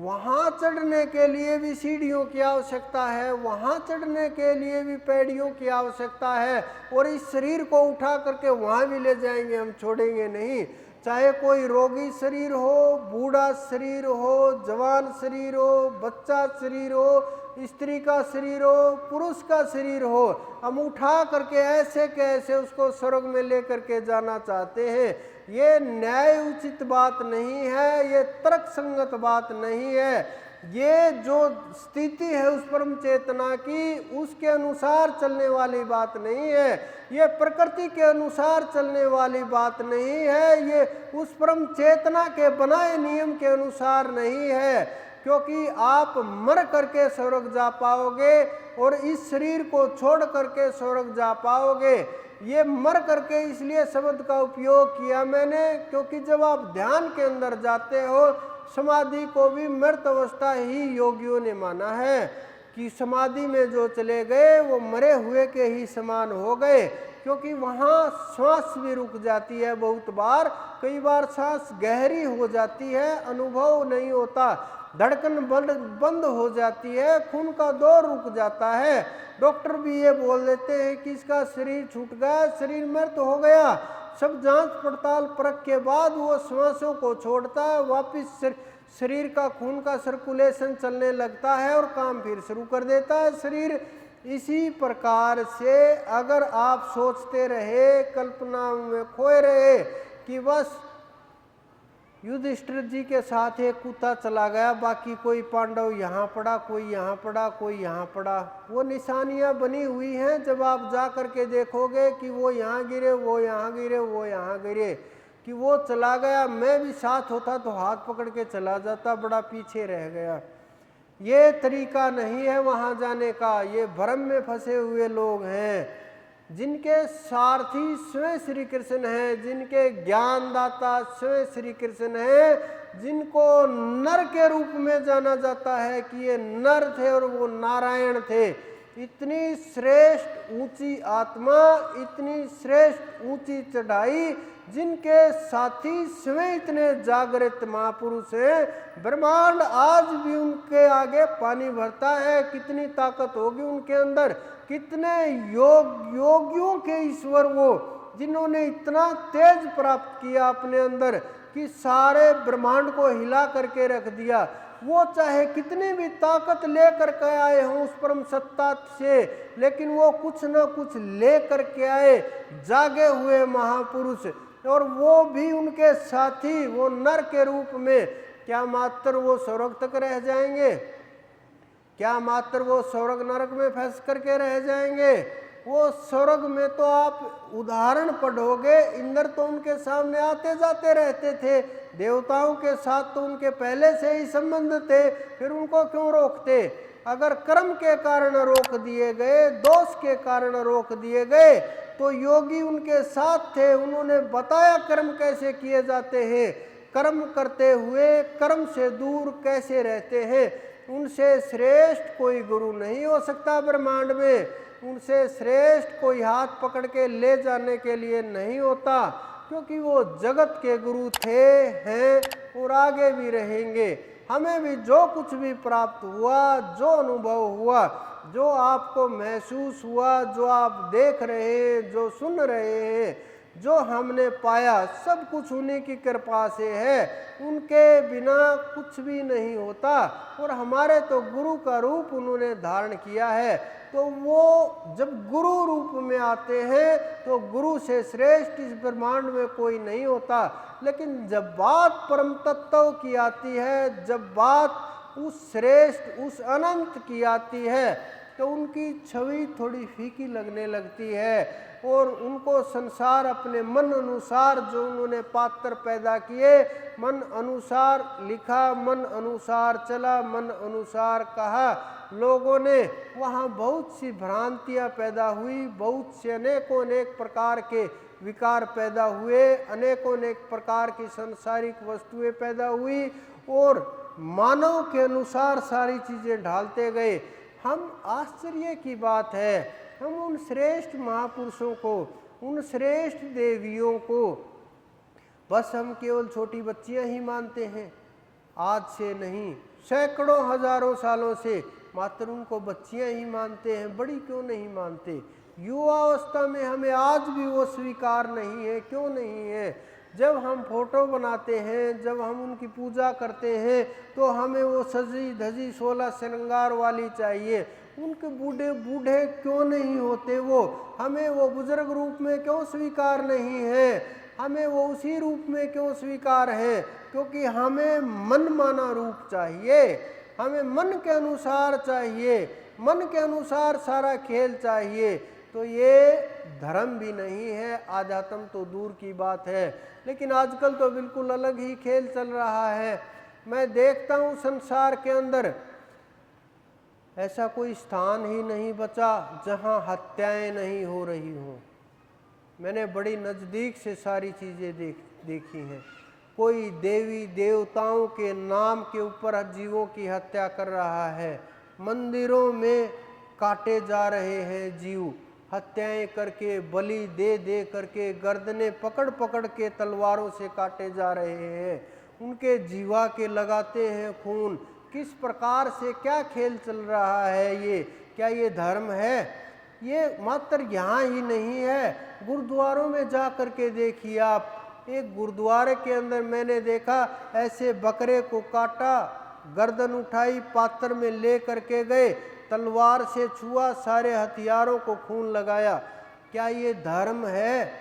वहाँ चढ़ने के लिए भी सीढ़ियों की आवश्यकता है, वहाँ चढ़ने के लिए भी पैड़ियों की आवश्यकता है, और इस शरीर को उठा करके वहाँ भी ले जाएंगे, हम छोड़ेंगे नहीं। चाहे कोई रोगी शरीर हो, बूढ़ा शरीर हो, जवान शरीर हो, बच्चा शरीर हो, स्त्री का शरीर हो, पुरुष का शरीर हो, हम उठा करके ऐसे के ऐसे उसको स्वर्ग में लेकर के जाना चाहते हैं। ये न्याय उचित बात नहीं है, ये तर्क संगत बात नहीं है। ये जो स्थिति है उस परम चेतना की, उसके अनुसार चलने वाली बात नहीं है, ये प्रकृति के अनुसार चलने वाली बात नहीं है, ये उस परम चेतना के बनाए नियम के अनुसार नहीं है। क्योंकि आप मर करके स्वर्ग जा पाओगे और इस शरीर को छोड़ करके स्वर्ग जा पाओगे। ये मर करके इसलिए शब्द का उपयोग किया मैंने, क्योंकि जब आप ध्यान के अंदर जाते हो, समाधि को भी मृत अवस्था ही योगियों ने माना है कि समाधि में जो चले गए वो मरे हुए के ही समान हो गए, क्योंकि वहाँ श्वास भी रुक जाती है बहुत बार, कई बार सांस गहरी हो जाती है, अनुभव नहीं होता, धड़कन बंद हो जाती है, खून का दौर रुक जाता है। डॉक्टर भी ये बोल देते हैं कि इसका शरीर छूट गया, शरीर मृत हो गया। सब जांच पड़ताल परख के बाद वो श्वासों को छोड़ता है, वापिस शरीर का खून का सर्कुलेशन चलने लगता है और काम फिर शुरू कर देता है शरीर। इसी प्रकार से अगर आप सोचते रहे, कल्पना में खोए रहे कि बस युधिष्ठिर जी के साथ एक कुत्ता चला गया, बाकी कोई पांडव यहाँ पड़ा, कोई यहाँ पड़ा, कोई यहाँ पड़ा, वो निशानियाँ बनी हुई हैं। जब आप जा करके देखोगे कि वो यहाँ गिरे, वो यहाँ गिरे, वो यहाँ गिरे, कि वो चला गया, मैं भी साथ होता तो हाथ पकड़ के चला जाता, बड़ा पीछे रह गया। ये तरीका नहीं है वहाँ जाने का। ये भ्रम में फंसे हुए लोग हैं, जिनके सारथी स्वयं श्री कृष्ण हैं, जिनके ज्ञानदाता स्वयं श्री कृष्ण हैं, जिनको नर के रूप में जाना जाता है कि ये नर थे और वो नारायण थे। इतनी श्रेष्ठ ऊंची आत्मा, इतनी श्रेष्ठ ऊंची चढ़ाई, जिनके साथी स्वयं इतने जागृत महापुरुष हैं, ब्रह्मांड आज भी उनके आगे पानी भरता है। कितनी ताकत होगी उनके अंदर, कितने योगियों के ईश्वर वो, जिन्होंने इतना तेज प्राप्त किया अपने अंदर कि सारे ब्रह्मांड को हिला करके रख दिया। वो चाहे कितनी भी ताकत लेकर के आए हों उस परम सत्ता से, लेकिन वो कुछ न कुछ लेकर के आए, जागे हुए महापुरुष, और वो भी उनके साथी वो नर के रूप में। क्या मात्र वो स्वर्ग तक रह जाएंगे? क्या मात्र वो स्वर्ग नरक में फंस करके रह जाएंगे? वो स्वर्ग में तो आप उदाहरण पढ़ोगे, इंद्र तो उनके सामने आते जाते रहते थे, देवताओं के साथ तो उनके पहले से ही संबंध थे, फिर उनको क्यों रोकते? अगर कर्म के कारण रोक दिए गए, दोष के कारण रोक दिए गए, तो योगी उनके साथ थे, उन्होंने बताया कर्म कैसे किए जाते हैं, कर्म करते हुए कर्म से दूर कैसे रहते हैं। उनसे श्रेष्ठ कोई गुरु नहीं हो सकता ब्रह्मांड में, उनसे श्रेष्ठ कोई हाथ पकड़ के ले जाने के लिए नहीं होता, क्योंकि वो जगत के गुरु थे, हैं और आगे भी रहेंगे। हमें भी जो कुछ भी प्राप्त हुआ, जो अनुभव हुआ, जो आपको महसूस हुआ, जो आप देख रहे हैं, जो सुन रहे हैं, जो हमने पाया, सब कुछ उन्हीं की कृपा से है। उनके बिना कुछ भी नहीं होता, और हमारे तो गुरु का रूप उन्होंने धारण किया है। तो वो जब गुरु रूप में आते हैं तो गुरु से श्रेष्ठ इस ब्रह्मांड में कोई नहीं होता। लेकिन जब बात परम तत्व की आती है, जब बात उस श्रेष्ठ, उस अनंत की आती है, तो उनकी छवि थोड़ी फीकी लगने लगती है, और उनको संसार अपने मन अनुसार, जो उन्होंने पात्र पैदा किए, मन अनुसार लिखा, मन अनुसार चला, मन अनुसार कहा, लोगों ने वहाँ बहुत सी भ्रांतियाँ पैदा हुई, बहुत से अनेकों अनेक प्रकार के विकार पैदा हुए, अनेकों अनेक प्रकार की सांसारिक वस्तुएं पैदा हुई, और मानव के अनुसार सारी चीज़ें ढालते गए। हम आश्चर्य की बात है, हम उन श्रेष्ठ महापुरुषों को, उन श्रेष्ठ देवियों को बस हम केवल छोटी बच्चियां ही मानते हैं। आज से नहीं, सैकड़ों हजारों सालों से मात्र उनको बच्चियां ही मानते हैं, बड़ी क्यों नहीं मानते। युवावस्था में हमें आज भी वो स्वीकार नहीं है। क्यों नहीं है? जब हम फोटो बनाते हैं, जब हम उनकी पूजा करते हैं, तो हमें वो सजी धजी 16 श्रृंगार वाली चाहिए। उनके बूढ़े बूढ़े क्यों नहीं होते वो? हमें वो बुजुर्ग रूप में क्यों स्वीकार नहीं है? हमें वो उसी रूप में क्यों स्वीकार है? क्योंकि हमें मनमाना रूप चाहिए, हमें मन के अनुसार चाहिए, मन के अनुसार सारा खेल चाहिए। तो ये धर्म भी नहीं है, आध्यात्म तो दूर की बात है। लेकिन आजकल तो बिल्कुल अलग ही खेल चल रहा है। मैं देखता हूँ संसार के अंदर ऐसा कोई स्थान ही नहीं बचा जहाँ हत्याएं नहीं हो रही हों। मैंने बड़ी नज़दीक से सारी चीज़ें देखी हैं। कोई देवी देवताओं के नाम के ऊपर जीवों की हत्या कर रहा है, मंदिरों में काटे जा रहे हैं जीव, हत्याएं करके, बलि दे दे करके, गर्दनें पकड़ पकड़ के तलवारों से काटे जा रहे हैं, उनके जीवा के लगाते हैं खून। किस प्रकार से क्या खेल चल रहा है ये? क्या ये धर्म है? ये मात्र यहाँ ही नहीं है, गुरुद्वारों में जा करके देखिए आप। एक गुरुद्वारे के अंदर मैंने देखा ऐसे बकरे को काटा, गर्दन उठाई, पात्र में ले करके गए, तलवार से छुआ, सारे हथियारों को खून लगाया। क्या ये धर्म है?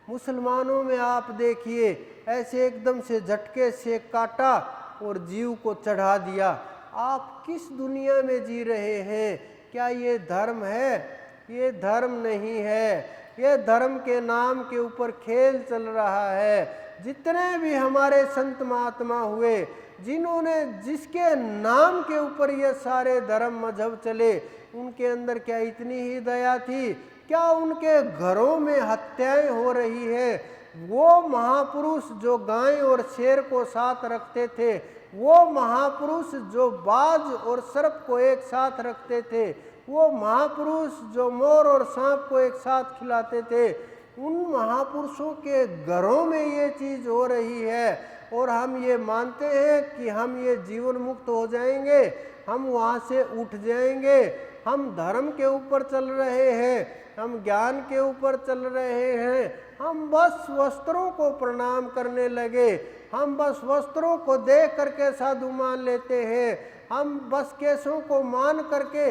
मुसलमानों में आप देखिए, ऐसे एकदम से झटके से काटा और जीव को चढ़ा दिया। आप किस दुनिया में जी रहे हैं? क्या ये धर्म है? ये धर्म नहीं है, ये धर्म के नाम के ऊपर खेल चल रहा है। जितने भी हमारे संत महात्मा हुए, जिन्होंने जिसके नाम के ऊपर ये सारे धर्म मजहब चले, उनके अंदर क्या इतनी ही दया थी? क्या उनके घरों में हत्याएं हो रही है? वो महापुरुष जो गाय और शेर को साथ रखते थे, वो महापुरुष जो बाज और सर्प को एक साथ रखते थे, वो महापुरुष जो मोर और सांप को एक साथ खिलाते थे, उन महापुरुषों के घरों में ये चीज हो रही है। और हम ये मानते हैं कि हम ये जीवन मुक्त हो जाएंगे, हम वहाँ से उठ जाएंगे। हम धर्म के ऊपर चल रहे हैं, हम ज्ञान के ऊपर चल रहे हैं। हम बस वस्त्रों को प्रणाम करने लगे, हम बस वस्त्रों को देख करके साधु मान लेते हैं, हम बस केशों को मान करके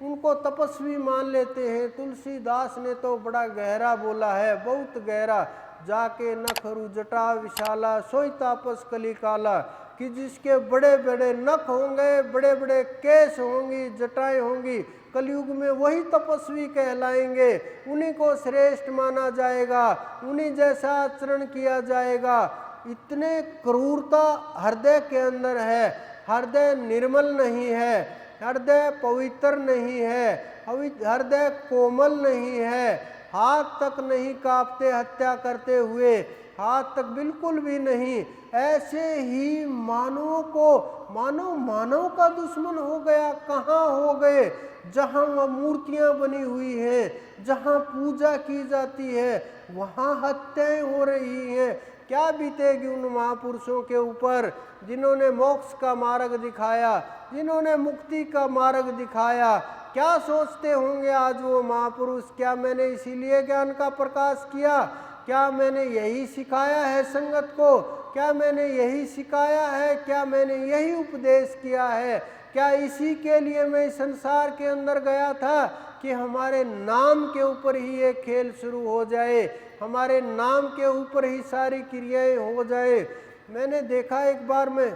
उनको तपस्वी मान लेते हैं। तुलसीदास ने तो बड़ा गहरा बोला है, बहुत गहरा, जाके नखरु जटा विशाला सोई तापस कली काला, कि जिसके बड़े बड़े नख होंगे, बड़े बड़े केश होंगी, जटाएं होंगी, कलयुग में वही तपस्वी कहलाएंगे, उन्हीं को श्रेष्ठ माना जाएगा, उन्हीं जैसा आचरण किया जाएगा। इतने क्रूरता हृदय के अंदर है, हृदय निर्मल नहीं है, हृदय पवित्र नहीं है, हृदय कोमल नहीं है, हाथ तक नहीं कांपते हत्या करते हुए, हाथ तक बिल्कुल भी नहीं। ऐसे ही मानव का दुश्मन हो गया। कहाँ हो गए? जहाँ वह मूर्तियाँ बनी हुई हैं, जहाँ पूजा की जाती है, वहाँ हत्याएं हो रही हैं। क्या बीतेगी उन महापुरुषों के ऊपर जिन्होंने मोक्ष का मार्ग दिखाया, जिन्होंने मुक्ति का मार्ग दिखाया? क्या सोचते होंगे आज वो महापुरुष? क्या मैंने इसीलिए ज्ञान का प्रकाश किया? क्या मैंने यही सिखाया है संगत को? क्या मैंने यही सिखाया है? क्या मैंने यही उपदेश किया है? क्या इसी के लिए मैं इस संसार के अंदर गया था कि हमारे नाम के ऊपर ही ये खेल शुरू हो जाए, हमारे नाम के ऊपर ही सारी क्रियाएं हो जाए? मैंने देखा, एक बार मैं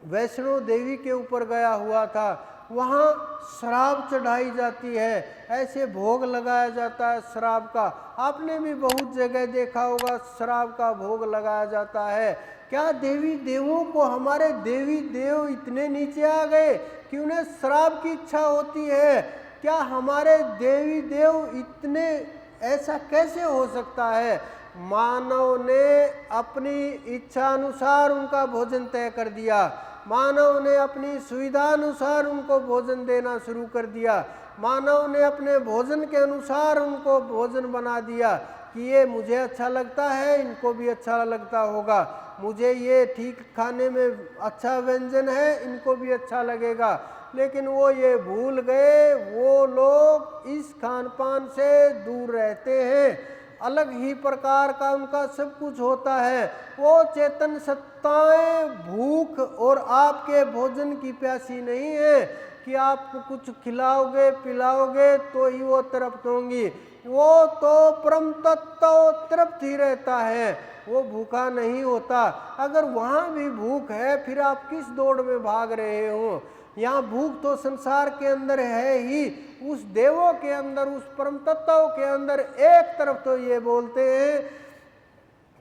वैष्णो देवी के ऊपर गया हुआ था, वहाँ शराब चढ़ाई जाती है, ऐसे भोग लगाया जाता है शराब का। आपने भी बहुत जगह देखा होगा, शराब का भोग लगाया जाता है। क्या देवी देवों को, हमारे देवी देव इतने नीचे आ गए कि उन्हें शराब की इच्छा होती है? क्या हमारे देवी देव इतने, ऐसा कैसे हो सकता है? मानव ने अपनी इच्छा अनुसार उनका भोजन तय कर दिया, मानव ने अपनी सुविधा अनुसार उनको भोजन देना शुरू कर दिया, मानव ने अपने भोजन के अनुसार उनको भोजन बना दिया। कि ये मुझे अच्छा लगता है, इनको भी अच्छा लगता होगा, मुझे ये ठीक खाने में अच्छा व्यंजन है, इनको भी अच्छा लगेगा। लेकिन वो ये भूल गए, वो लोग इस खान पान से दूर रहते हैं, अलग ही प्रकार का उनका सब कुछ होता है। वो चेतन सत्ताएं भूख और आपके भोजन की प्यासी नहीं है कि आप कुछ खिलाओगे पिलाओगे तो ही वो तृप्त होंगी। वो तो परम तत्व तृप्त ही रहता है, वो भूखा नहीं होता। अगर वहाँ भी भूख है फिर आप किस दौड़ में भाग रहे हो? यहाँ भूख तो संसार के अंदर है ही, उस देवों के अंदर, उस परम तत्व के अंदर। एक तरफ तो ये बोलते हैं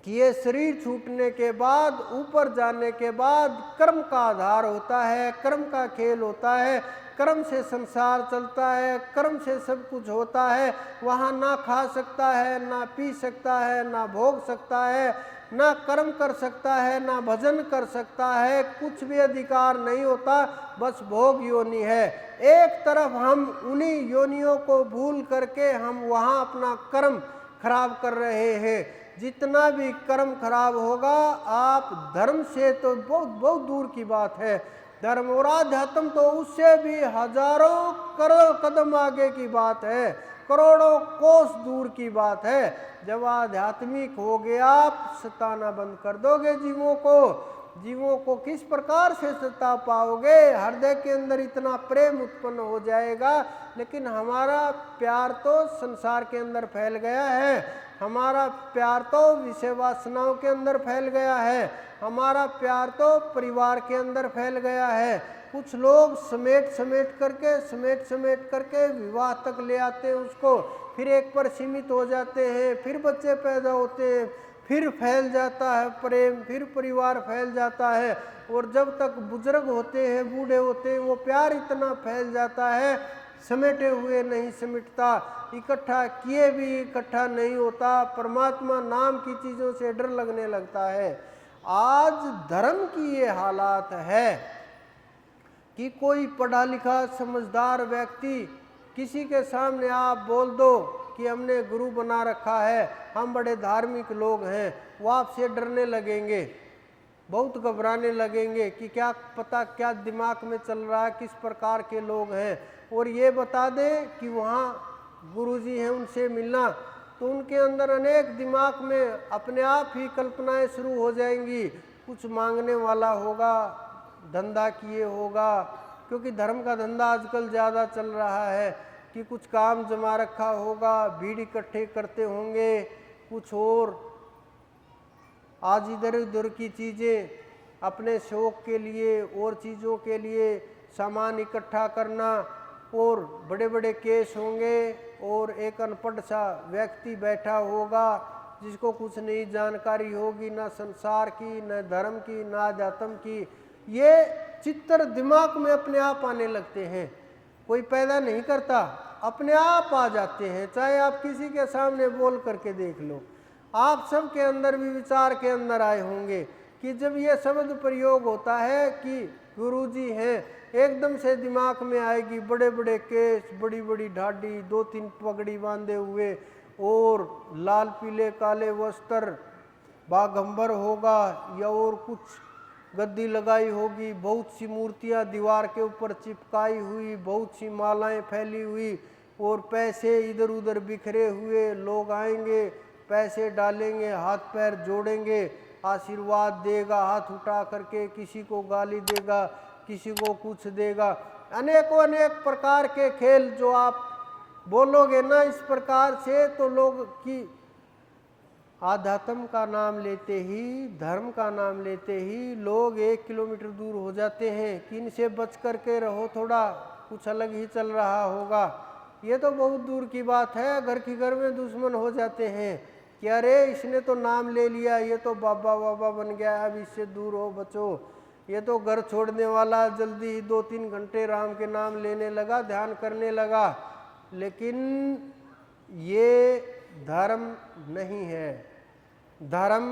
कि ये शरीर छूटने के बाद, ऊपर जाने के बाद कर्म का आधार होता है, कर्म का खेल होता है, कर्म से संसार चलता है, कर्म से सब कुछ होता है। वहाँ ना खा सकता है, ना पी सकता है, ना भोग सकता है, ना कर्म कर सकता है, ना भजन कर सकता है, कुछ भी अधिकार नहीं होता, बस भोग योनि है। एक तरफ हम उन्हीं योनियों को भूल करके हम वहाँ अपना कर्म खराब कर रहे हैं। जितना भी कर्म खराब होगा, आप धर्म से तो बहुत बहुत दूर की बात है, धर्म और आध्यात्म तो उससे भी हजारों करोड़ कदम आगे की बात है, करोड़ों कोस दूर की बात है। जब आध्यात्मिक हो गया, आप सताना बंद कर दोगे जीवों को। जीवों को किस प्रकार से सता पाओगे? हृदय के अंदर इतना प्रेम उत्पन्न हो जाएगा, लेकिन हमारा प्यार तो संसार के अंदर फैल गया है, हमारा प्यार तो विषय वासनाओं के अंदर फैल गया है, हमारा प्यार तो परिवार के अंदर फैल गया है। कुछ लोग समेट समेट करके विवाह तक ले आते हैं उसको, फिर एक पर सीमित हो जाते हैं, फिर बच्चे पैदा होते हैं, फिर फैल जाता है प्रेम, फिर परिवार फैल जाता है, और जब तक बुजुर्ग होते हैं, बूढ़े होते हैं, वो प्यार इतना फैल जाता है, समेटे हुए नहीं समिटता, इकट्ठा किए भी इकट्ठा नहीं होता। परमात्मा नाम की चीज़ों से डर लगने लगता है। आज धर्म की ये हालात है कि कोई पढ़ा लिखा समझदार व्यक्ति, किसी के सामने आप बोल दो कि हमने गुरु बना रखा है, हम बड़े धार्मिक लोग हैं, वो आपसे डरने लगेंगे, बहुत घबराने लगेंगे कि क्या पता क्या दिमाग में चल रहा है, किस प्रकार के लोग हैं। और ये बता दें कि वहाँ गुरुजी हैं, उनसे मिलना, तो उनके अंदर अनेक दिमाग में अपने आप ही कल्पनाएं शुरू हो जाएंगी। कुछ मांगने वाला होगा, धंधा किए होगा, क्योंकि धर्म का धंधा आजकल ज़्यादा चल रहा है, कि कुछ काम जमा रखा होगा, भीड़ इकट्ठे करते होंगे, कुछ और आज इधर उधर की चीज़ें अपने शौक के लिए और चीज़ों के लिए सामान इकट्ठा करना, और बड़े बड़े केस होंगे, और एक अनपढ़ सा व्यक्ति बैठा होगा जिसको कुछ नहीं जानकारी होगी, ना संसार की, न धर्म की, ना आध्यात्म की। ये चित्र दिमाग में अपने आप आने लगते हैं, कोई पैदा नहीं करता, अपने आप आ जाते हैं। चाहे आप किसी के सामने बोल करके देख लो, आप सब के अंदर भी विचार के अंदर आए होंगे कि जब ये शब्द प्रयोग होता है कि गुरुजी हैं, एकदम से दिमाग में आएगी बड़े बड़े केस, बड़ी बड़ी ढाडी, 2-3 पगड़ी बांधे हुए, और लाल पीले काले वस्त्र, बाघंबर होगा, या और कुछ गद्दी लगाई होगी, बहुत सी मूर्तियां दीवार के ऊपर चिपकाई हुई, बहुत सी मालाएं फैली हुई, और पैसे इधर उधर बिखरे हुए। लोग आएंगे, पैसे डालेंगे, हाथ पैर जोड़ेंगे, आशीर्वाद देगा हाथ उठा करके, किसी को गाली देगा, किसी को कुछ देगा। अनेकों अनेक प्रकार के खेल जो आप बोलोगे ना इस प्रकार से, तो लोग की आध्यात्म का नाम लेते ही, धर्म का नाम लेते ही लोग 1 किलोमीटर दूर हो जाते हैं कि इनसे बच करके रहो, थोड़ा कुछ अलग ही चल रहा होगा। ये तो बहुत दूर की बात है, घर की घर में दुश्मन हो जाते हैं कि अरे इसने तो नाम ले लिया, ये तो बाबा बाबा बन गया, अब इससे दूर हो, बचो। ये तो घर छोड़ने वाला, जल्दी ही 2-3 घंटे राम के नाम लेने लगा, ध्यान करने लगा। लेकिन ये धर्म नहीं है। धर्म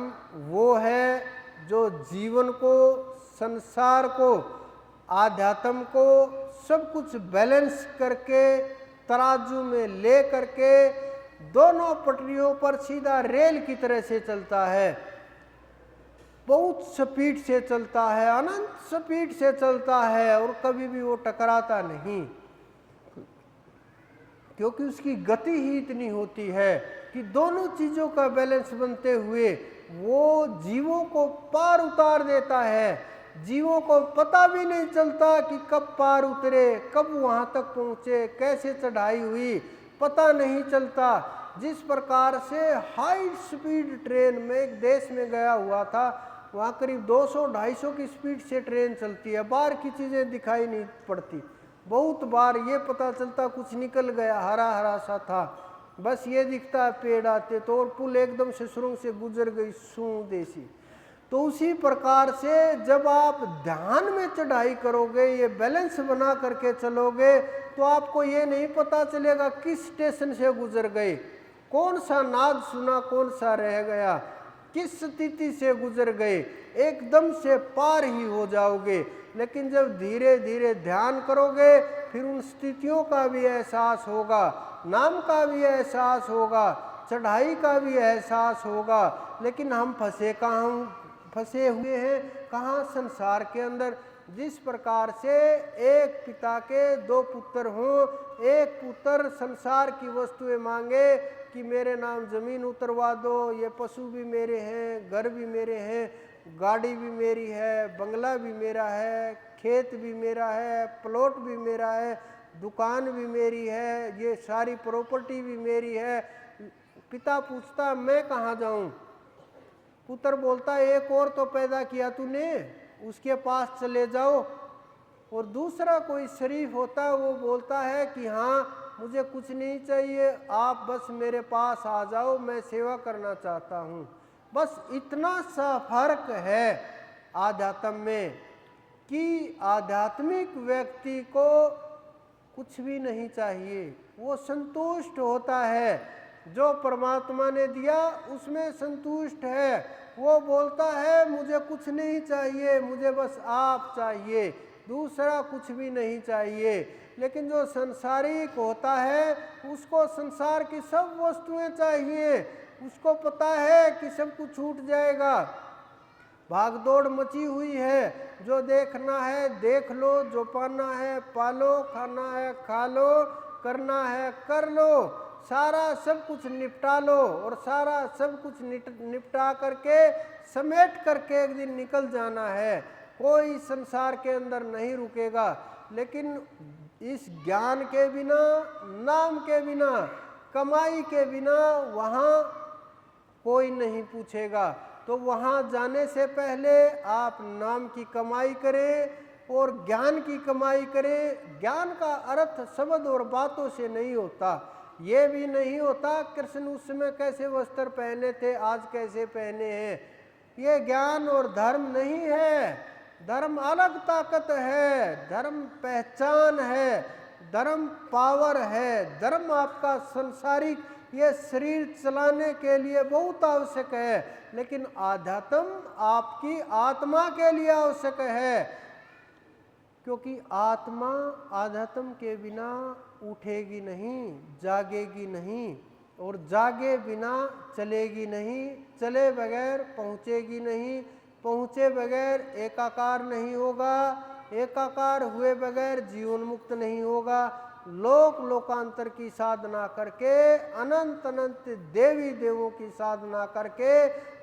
वो है जो जीवन को, संसार को, आध्यात्म को सब कुछ बैलेंस करके, तराजू में ले करके दोनों पटरियों पर सीधा रेल की तरह से चलता है, बहुत स्पीड से चलता है, अनंत स्पीड से चलता है और कभी भी वो टकराता नहीं, क्योंकि उसकी गति ही इतनी होती है कि दोनों चीजों का बैलेंस बनते हुए वो जीवों को पार उतार देता है। जीवों को पता भी नहीं चलता कि कब पार उतरे, कब वहां तक पहुंचे, कैसे चढ़ाई हुई, पता नहीं चलता। जिस प्रकार से हाई स्पीड ट्रेन में एक देश में गया हुआ था, वहाँ करीब 200-250 की स्पीड से ट्रेन चलती है, बाहर की चीज़ें दिखाई नहीं पड़ती। बहुत बार ये पता चलता कुछ निकल गया, हरा हरा सा था, बस ये दिखता है पेड़ आते तो, और पुल एकदम से सुरंग से गुजर गई सूं देसी। तो उसी प्रकार से जब आप ध्यान में चढ़ाई करोगे, ये बैलेंस बना करके चलोगे, तो आपको ये नहीं पता चलेगा किस स्टेशन से गुजर गए, कौन सा नाद सुना, कौन सा रह गया, किस स्थिति से गुजर गए, एकदम से पार ही हो जाओगे। लेकिन जब धीरे धीरे ध्यान करोगे, फिर उन स्थितियों का भी एहसास होगा, नाम का भी एहसास होगा, चढ़ाई का भी एहसास होगा। लेकिन हम फंसे हुए हैं कहाँ? संसार के अंदर। जिस प्रकार से एक पिता के 2 पुत्र हों, एक पुत्र संसार की वस्तुएं मांगे कि मेरे नाम जमीन उतरवा दो, ये पशु भी मेरे हैं, घर भी मेरे हैं, गाड़ी भी मेरी है, बंगला भी मेरा है, खेत भी मेरा है, प्लॉट भी मेरा है, दुकान भी मेरी है, ये सारी प्रॉपर्टी भी मेरी है। पिता पूछता मैं कहाँ जाऊं? पुत्र बोलता एक और तो पैदा किया तूने, उसके पास चले जाओ। और दूसरा कोई शरीफ होता है, वो बोलता है कि हाँ मुझे कुछ नहीं चाहिए, आप बस मेरे पास आ जाओ, मैं सेवा करना चाहता हूँ। बस इतना सा फर्क है आध्यात्म में कि आध्यात्मिक व्यक्ति को कुछ भी नहीं चाहिए, वो संतुष्ट होता है, जो परमात्मा ने दिया उसमें संतुष्ट है। वो बोलता है मुझे कुछ नहीं चाहिए, मुझे बस आप चाहिए, दूसरा कुछ भी नहीं चाहिए। लेकिन जो संसारिक होता है उसको संसार की सब वस्तुएं चाहिए, उसको पता है कि सब कुछ छूट जाएगा, भागदौड़ मची हुई है, जो देखना है देख लो, जो पाना है पालो, खाना है खा लो, करना है कर लो, सारा सब कुछ निपटा लो, और सारा सब कुछ निपटा करके समेट करके एक दिन निकल जाना है। कोई संसार के अंदर नहीं रुकेगा। लेकिन इस ज्ञान के बिना, नाम के बिना, कमाई के बिना वहाँ कोई नहीं पूछेगा। तो वहाँ जाने से पहले आप नाम की कमाई करें और ज्ञान की कमाई करें। ज्ञान का अर्थ शब्द और बातों से नहीं होता, ये भी नहीं होता कृष्ण उस समय कैसे वस्त्र पहने थे, आज कैसे पहने हैं। ये ज्ञान और धर्म नहीं है। धर्म अलग ताकत है, धर्म पहचान है, धर्म पावर है। धर्म आपका सांसारिक ये शरीर चलाने के लिए बहुत आवश्यक है, लेकिन आध्यात्म आपकी आत्मा के लिए आवश्यक है, क्योंकि आत्मा आध्यात्म के बिना उठेगी नहीं, जागेगी नहीं, और जागे बिना चलेगी नहीं, चले बगैर पहुँचेगी नहीं, पहुँचे बगैर एकाकार नहीं होगा, एकाकार हुए बगैर जीवन मुक्त नहीं होगा। लोक लोकांतर की साधना करके, अनंत अनंत देवी देवों की साधना करके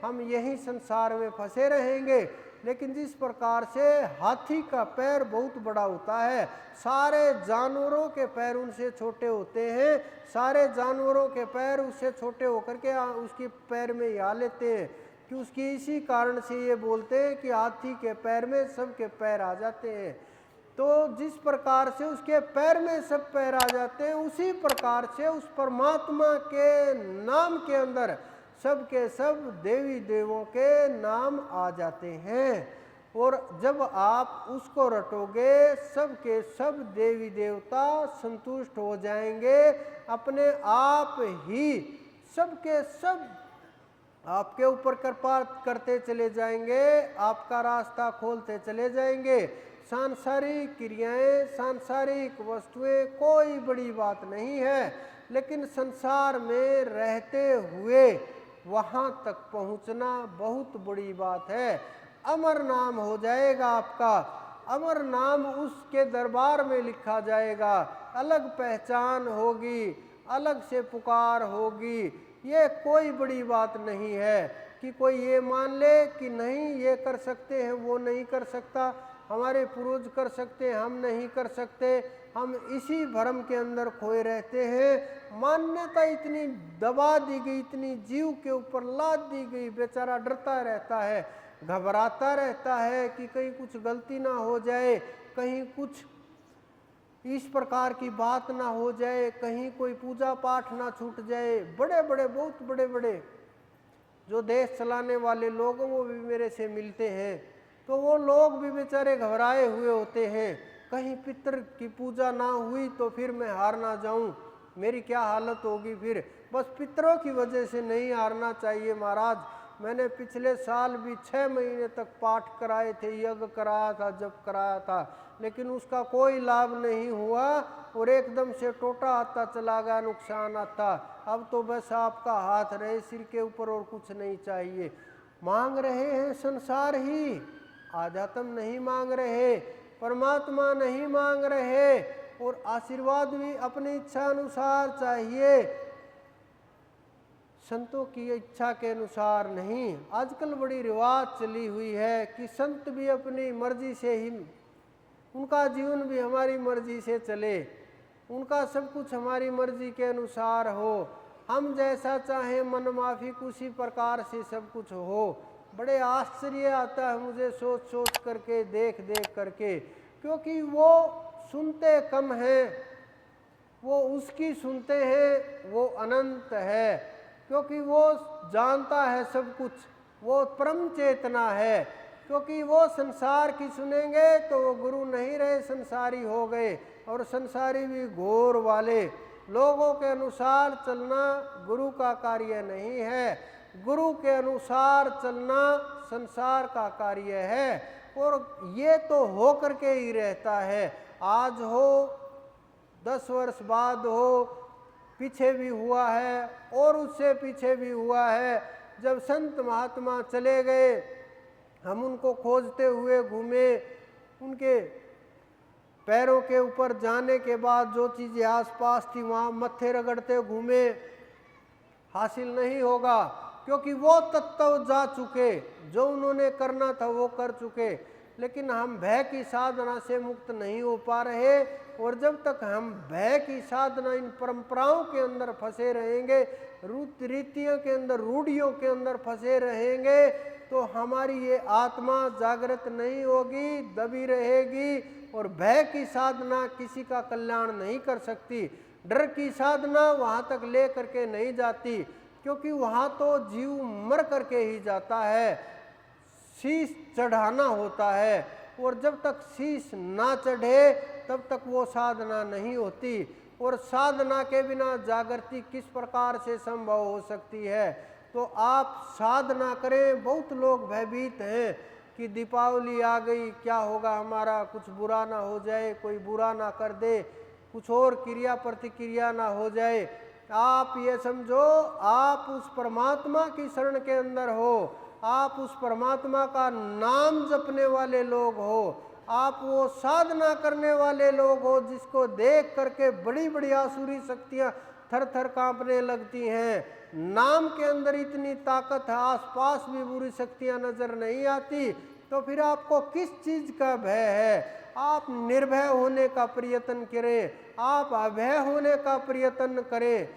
हम यही संसार में फंसे रहेंगे। लेकिन जिस प्रकार से हाथी का पैर बहुत बड़ा होता है, सारे जानवरों के पैर उनसे छोटे होते हैं, सारे जानवरों के पैर उससे छोटे होकर के उसके पैर में आ लेते हैं, कि उसकी इसी कारण से ये बोलते हैं कि हाथी के पैर में सबके पैर आ जाते हैं। तो जिस प्रकार से उसके पैर में सब पैर आ जाते हैं, उसी प्रकार से उस परमात्मा के नाम के अंदर सब के सब देवी देवों के नाम आ जाते हैं। और जब आप उसको रटोगे, सब के सब देवी देवता संतुष्ट हो जाएंगे, अपने आप ही सब के सब आपके ऊपर कृपा करते चले जाएंगे, आपका रास्ता खोलते चले जाएंगे। सांसारिक क्रियाएं, सांसारिक वस्तुएं कोई बड़ी बात नहीं है। लेकिन संसार में रहते हुए वहाँ तक पहुँचना बहुत बड़ी बात है। अमर नाम हो जाएगा आपका, अमर नाम उसके दरबार में लिखा जाएगा, अलग पहचान होगी, अलग से पुकार होगी। ये कोई बड़ी बात नहीं है कि कोई ये मान ले कि नहीं ये कर सकते हैं वो नहीं कर सकता, हमारे पूर्वज कर सकते हम नहीं कर सकते। हम इसी भ्रम के अंदर खोए रहते हैं। मान्यता इतनी दबा दी गई, इतनी जीव के ऊपर लाद दी गई, बेचारा डरता रहता है, घबराता रहता है कि कहीं कुछ गलती ना हो जाए, कहीं कुछ इस प्रकार की बात ना हो जाए, कहीं कोई पूजा पाठ ना छूट जाए। बड़े बड़े बहुत बड़े बड़े जो देश चलाने वाले लोग वो भी मेरे से मिलते हैं, तो वो लोग भी बेचारे घबराए हुए होते हैं, कहीं पितर की पूजा ना हुई तो फिर मैं हार ना जाऊं, मेरी क्या हालत होगी फिर। बस पितरों की वजह से नहीं हारना चाहिए महाराज। मैंने पिछले साल भी 6 महीने तक पाठ कराए थे, यज्ञ कराया था, जप कराया था, लेकिन उसका कोई लाभ नहीं हुआ और एकदम से टोटा आता चला गया, नुकसान आता। अब तो बस आपका हाथ रहे सिर के ऊपर और कुछ नहीं चाहिए। मांग रहे हैं संसार ही, आध्यात्म नहीं मांग रहे, परमात्मा नहीं मांग रहे, और आशीर्वाद भी अपनी इच्छा अनुसार चाहिए, संतों की इच्छा के अनुसार नहीं। आजकल बड़ी रिवाज चली हुई है कि संत भी अपनी मर्जी से ही, उनका जीवन भी हमारी मर्जी से चले, उनका सब कुछ हमारी मर्जी के अनुसार हो, हम जैसा चाहें मन माफिक उसी प्रकार से सब कुछ हो। बड़े आश्चर्य आता है मुझे सोच सोच करके, देख देख करके, क्योंकि वो सुनते कम हैं, वो उसकी सुनते हैं, वो अनंत है, क्योंकि वो जानता है सब कुछ, वो परम चेतना है। क्योंकि वो संसार की सुनेंगे तो वो गुरु नहीं रहे, संसारी हो गए, और संसारी भी घोर वाले। लोगों के अनुसार चलना गुरु का कार्य नहीं है, गुरु के अनुसार चलना संसार का कार्य है, और ये तो हो करके ही रहता है। आज हो, 10 वर्ष बाद हो, पीछे भी हुआ है और उससे पीछे भी हुआ है। जब संत महात्मा चले गए, हम उनको खोजते हुए घूमे, उनके पैरों के ऊपर जाने के बाद जो चीज़ें आसपास थी वहाँ मत्थे रगड़ते घूमे, हासिल नहीं होगा, क्योंकि वो तत्व जा चुके, जो उन्होंने करना था वो कर चुके। लेकिन हम भय की साधना से मुक्त नहीं हो पा रहे, और जब तक हम भय की साधना, इन परंपराओं के अंदर फंसे रहेंगे, रीतियों के अंदर, रूढ़ियों के अंदर फंसे रहेंगे, तो हमारी ये आत्मा जागृत नहीं होगी, दबी रहेगी। और भय की साधना किसी का कल्याण नहीं कर सकती, डर की साधना वहाँ तक ले करके नहीं जाती, क्योंकि वहाँ तो जीव मर करके ही जाता है, शीश चढ़ाना होता है, और जब तक शीश ना चढ़े तब तक वो साधना नहीं होती। और साधना के बिना जागृति किस प्रकार से संभव हो सकती है। तो आप साधना करें। बहुत लोग भयभीत हैं कि दीपावली आ गई, क्या होगा हमारा, कुछ बुरा ना हो जाए, कोई बुरा ना कर दे, कुछ और क्रिया प्रतिक्रिया ना हो जाए। आप ये समझो, आप उस परमात्मा की शरण के अंदर हो, आप उस परमात्मा का नाम जपने वाले लोग हो, आप वो साधना करने वाले लोग हो, जिसको देख करके बड़ी बड़ी आसुरी शक्तियाँ थर थर कांपने लगती हैं। नाम के अंदर इतनी ताकत है, आसपास भी बुरी शक्तियाँ नजर नहीं आती, तो फिर आपको किस चीज़ का भय है। आप निर्भय होने का प्रयत्न करें, आप अभय होने का प्रयत्न करें,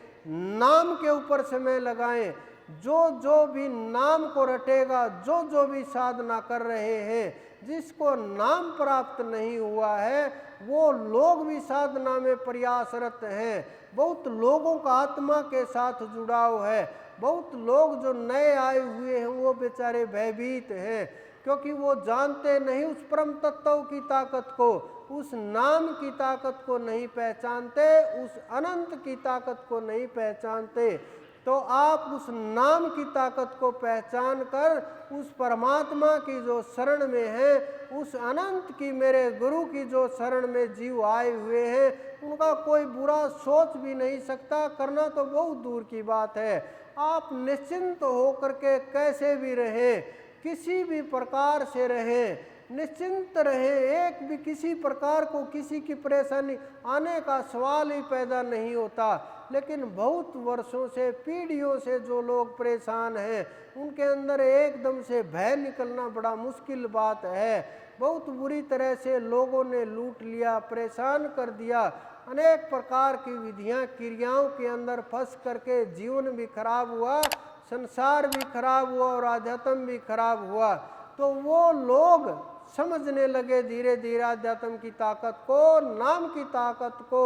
नाम के ऊपर समय लगाएं। जो भी नाम को रटेगा, जो भी साधना कर रहे हैं, जिसको नाम प्राप्त नहीं हुआ है, वो लोग भी साधना में प्रयासरत हैं। बहुत लोगों का आत्मा के साथ जुड़ाव है, बहुत लोग जो नए आए हुए हैं वो बेचारे भयभीत हैं, क्योंकि वो जानते नहीं उस परम तत्व की ताकत को, उस नाम की ताकत को नहीं पहचानते, उस अनंत की ताकत को नहीं पहचानते। तो आप उस नाम की ताकत को पहचान कर उस परमात्मा की जो शरण में है, उस अनंत की मेरे गुरु की जो शरण में जीव आए हुए हैं, उनका कोई बुरा सोच भी नहीं सकता, करना तो बहुत दूर की बात है। आप निश्चिंत होकर के कैसे भी रहें, किसी भी प्रकार से रहें, निश्चिंत रहें, एक भी किसी प्रकार को किसी की परेशानी आने का सवाल ही पैदा नहीं होता। लेकिन बहुत वर्षों से, पीढ़ियों से जो लोग परेशान हैं, उनके अंदर एकदम से भय निकलना बड़ा मुश्किल बात है। बहुत बुरी तरह से लोगों ने लूट लिया, परेशान कर दिया, अनेक प्रकार की विधियां क्रियाओं के अंदर फंस करके जीवन भी खराब हुआ, संसार भी खराब हुआ और आध्यात्म भी खराब हुआ। तो वो लोग समझने लगे धीरे धीरे आध्यात्म की ताकत को, नाम की ताकत को,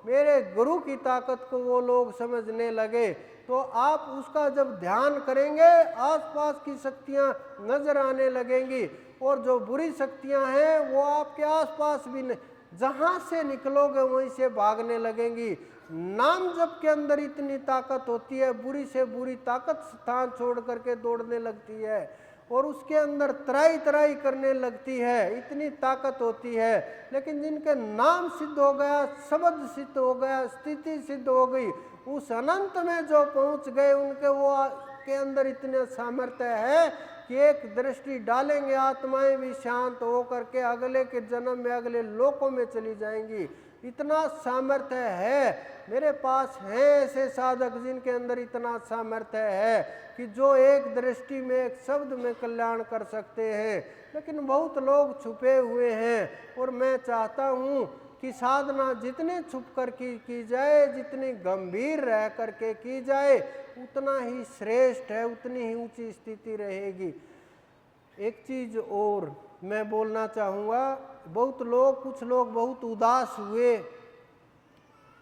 मेरे गुरु की ताकत को वो लोग समझने लगे। तो आप उसका जब ध्यान करेंगे, आसपास की शक्तियां नजर आने लगेंगी और जो बुरी शक्तियां हैं वो आपके आसपास भी नहीं, जहां से निकलोगे वहीं से भागने लगेंगी। नाम जप के अंदर इतनी ताकत होती है, बुरी से बुरी ताकत स्थान छोड़ करके दौड़ने लगती है और उसके अंदर तराई तराई करने लगती है, इतनी ताकत होती है। लेकिन जिनके नाम सिद्ध हो गया, शब्द सिद्ध हो गया, स्थिति सिद्ध हो गई, उस अनंत में जो पहुंच गए, उनके वो के अंदर इतने सामर्थ्य है कि एक दृष्टि डालेंगे, आत्माएं भी शांत होकर के अगले के जन्म में, अगले लोकों में चली जाएंगी। इतना सामर्थ्य है। मेरे पास है ऐसे साधक जिनके अंदर इतना सामर्थ्य है कि जो एक दृष्टि में, एक शब्द में कल्याण कर सकते हैं। लेकिन बहुत लोग छुपे हुए हैं और मैं चाहता हूँ कि साधना जितने छुप कर की जाए, जितनी गंभीर रह करके की जाए, उतना ही श्रेष्ठ है, उतनी ही ऊंची स्थिति रहेगी। एक चीज और मैं बोलना चाहूँगा, बहुत लोग, कुछ लोग बहुत उदास हुए।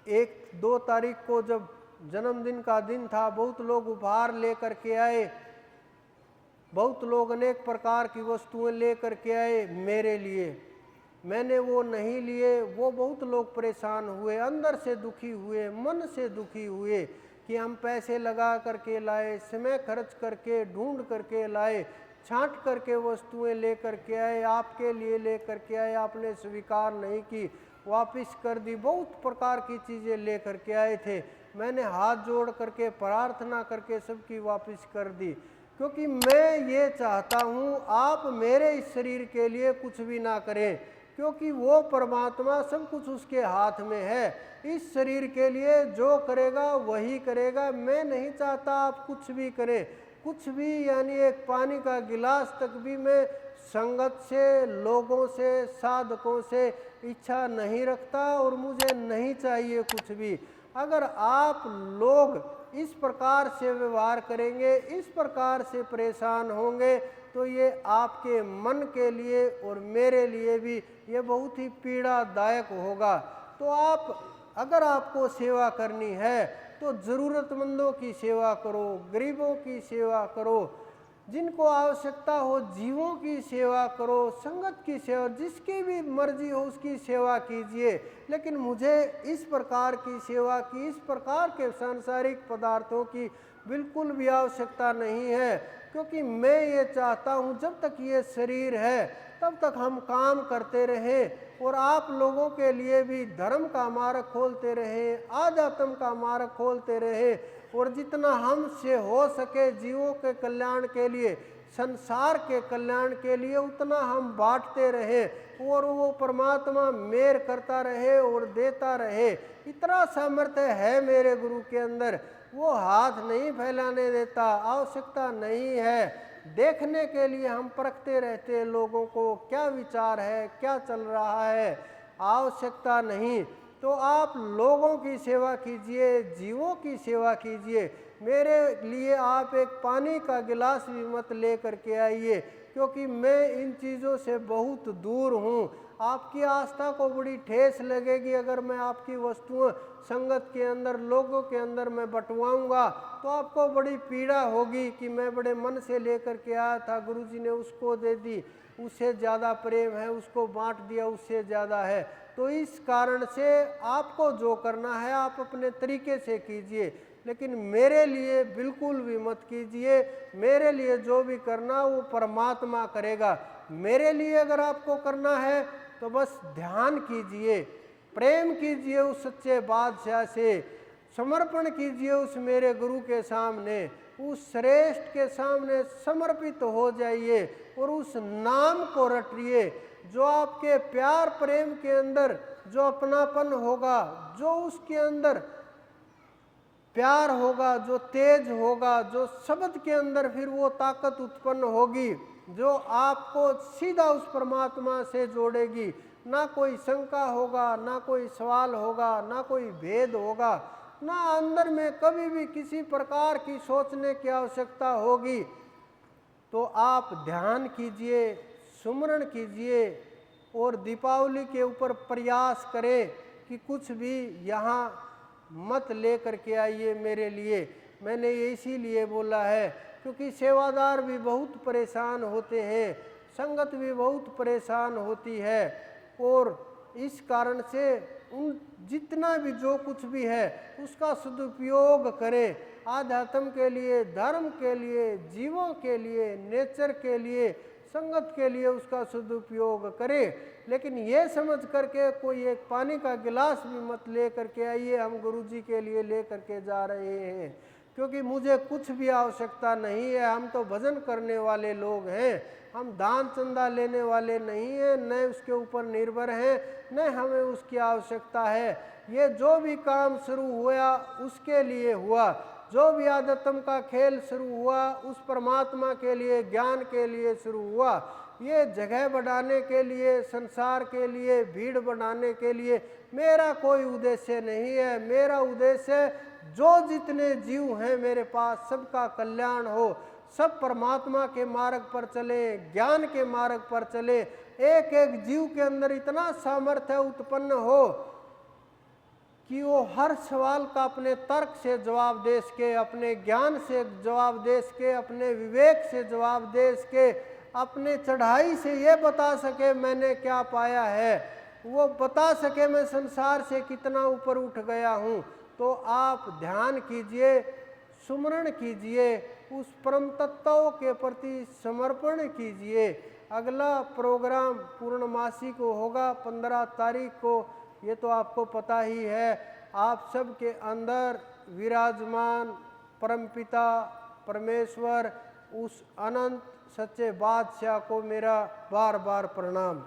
1-2 तारीख को जब जन्मदिन का दिन था, बहुत लोग उपहार लेकर के आए, बहुत लोग अनेक प्रकार की वस्तुएं लेकर के आए मेरे लिए। मैंने वो नहीं लिए, वो बहुत लोग परेशान हुए, अंदर से दुखी हुए, मन से दुखी हुए कि हम पैसे लगा करके लाए, समय खर्च करके, ढूंढ करके लाए, छांट करके वस्तुएं लेकर के आए, आपके लिए लेकर के आए, आपने स्वीकार नहीं की, वापस कर दी। बहुत प्रकार की चीज़ें लेकर के आए थे, मैंने हाथ जोड़ करके प्रार्थना करके सबकी वापस कर दी, क्योंकि मैं ये चाहता हूँ आप मेरे इस शरीर के लिए कुछ भी ना करें, क्योंकि वो परमात्मा सब कुछ उसके हाथ में है। इस शरीर के लिए जो करेगा वही करेगा। मैं नहीं चाहता आप कुछ भी करें, कुछ भी, यानी एक पानी का गिलास तक भी मैं संगत से, लोगों से, साधकों से इच्छा नहीं रखता और मुझे नहीं चाहिए कुछ भी। अगर आप लोग इस प्रकार से व्यवहार करेंगे, इस प्रकार से परेशान होंगे, तो ये आपके मन के लिए और मेरे लिए भी ये बहुत ही पीड़ादायक होगा। तो आप, अगर आपको सेवा करनी है तो ज़रूरतमंदों की सेवा करो, गरीबों की सेवा करो, जिनको आवश्यकता हो जीवों की सेवा करो, संगत की सेवा, जिसकी भी मर्जी हो उसकी सेवा कीजिए। लेकिन मुझे इस प्रकार की सेवा की, इस प्रकार के सांसारिक पदार्थों की बिल्कुल भी आवश्यकता नहीं है, क्योंकि मैं ये चाहता हूँ जब तक ये शरीर है तब तक हम काम करते रहें और आप लोगों के लिए भी धर्म का मार्ग खोलते रहें, आध्यात्म का मार्ग खोलते रहें और जितना हमसे हो सके जीवों के कल्याण के लिए, संसार के कल्याण के लिए, उतना हम बांटते रहें और वो परमात्मा मेहर करता रहे और देता रहे। इतना सामर्थ्य है मेरे गुरु के अंदर, वो हाथ नहीं फैलाने देता, आवश्यकता नहीं है। देखने के लिए हम परखते रहते हैं लोगों को, क्या विचार है, क्या चल रहा है, आवश्यकता नहीं। तो आप लोगों की सेवा कीजिए, जीवों की सेवा कीजिए। मेरे लिए आप एक पानी का गिलास भी मत ले करके आइए, क्योंकि मैं इन चीज़ों से बहुत दूर हूँ। आपकी आस्था को बड़ी ठेस लगेगी अगर मैं आपकी वस्तुएं संगत के अंदर, लोगों के अंदर मैं बंटवाऊंगा, तो आपको बड़ी पीड़ा होगी कि मैं बड़े मन से लेकर के आया था, गुरुजी ने उसको दे दी, उससे ज़्यादा प्रेम है, उसको बांट दिया, उससे ज़्यादा है। तो इस कारण से आपको जो करना है आप अपने तरीके से कीजिए, लेकिन मेरे लिए बिल्कुल भी मत कीजिए। मेरे लिए जो भी करना वो परमात्मा करेगा। मेरे लिए अगर आपको करना है तो बस ध्यान कीजिए, प्रेम कीजिए उस सच्चे बादशाह से, समर्पण कीजिए उस मेरे गुरु के सामने, उस श्रेष्ठ के सामने समर्पित हो जाइए और उस नाम को रटिए जो आपके प्यार प्रेम के अंदर जो अपनापन होगा, जो उसके अंदर प्यार होगा, जो तेज होगा, जो शब्द के अंदर फिर वो ताकत उत्पन्न होगी जो आपको सीधा उस परमात्मा से जोड़ेगी। ना कोई शंका होगा, ना कोई सवाल होगा, ना कोई भेद होगा, ना अंदर में कभी भी किसी प्रकार की सोचने की आवश्यकता होगी। तो आप ध्यान कीजिए, सुमरण कीजिए और दीपावली के ऊपर प्रयास करें कि कुछ भी यहाँ मत लेकर के आइए मेरे लिए। मैंने ये इसीलिए बोला है क्योंकि सेवादार भी बहुत परेशान होते हैं, संगत भी बहुत परेशान होती है, और इस कारण से उन जितना भी जो कुछ भी है उसका सदुपयोग करें, आध्यात्म के लिए, धर्म के लिए, जीवों के लिए, नेचर के लिए, संगत के लिए उसका सदुपयोग करें। लेकिन ये समझ करके कोई एक पानी का गिलास भी मत ले करके आइए हम गुरुजी के लिए ले करके जा रहे हैं, क्योंकि मुझे कुछ भी आवश्यकता नहीं है। हम तो भजन करने वाले लोग हैं, हम दान चंदा लेने वाले नहीं हैं, न उसके ऊपर निर्भर हैं, न हमें उसकी आवश्यकता है। ये जो भी काम शुरू हुआ उसके लिए हुआ, जो भी आध्यात्म का खेल शुरू हुआ उस परमात्मा के लिए, ज्ञान के लिए शुरू हुआ। ये जगह बढ़ाने के लिए, संसार के लिए, भीड़ बढ़ाने के लिए मेरा कोई उद्देश्य नहीं है। मेरा उद्देश्य जो जितने जीव हैं मेरे पास सबका कल्याण हो, सब परमात्मा के मार्ग पर चले, ज्ञान के मार्ग पर चले। एक एक जीव के अंदर इतना सामर्थ्य उत्पन्न हो कि वो हर सवाल का अपने तर्क से जवाब दे सके, अपने ज्ञान से जवाब दे सके, अपने विवेक से जवाब दे सके, अपने चढ़ाई से ये बता सके मैंने क्या पाया है, वो बता सके मैं संसार से कितना ऊपर उठ गया हूँ। तो आप ध्यान कीजिए, सुमरण कीजिए, उस परम तत्व के प्रति समर्पण कीजिए। अगला प्रोग्राम पूर्णमासी को होगा 15 तारीख को, ये तो आपको पता ही है। आप सब के अंदर विराजमान परमपिता परमेश्वर उस अनंत सच्चे बादशाह को मेरा बार बार प्रणाम।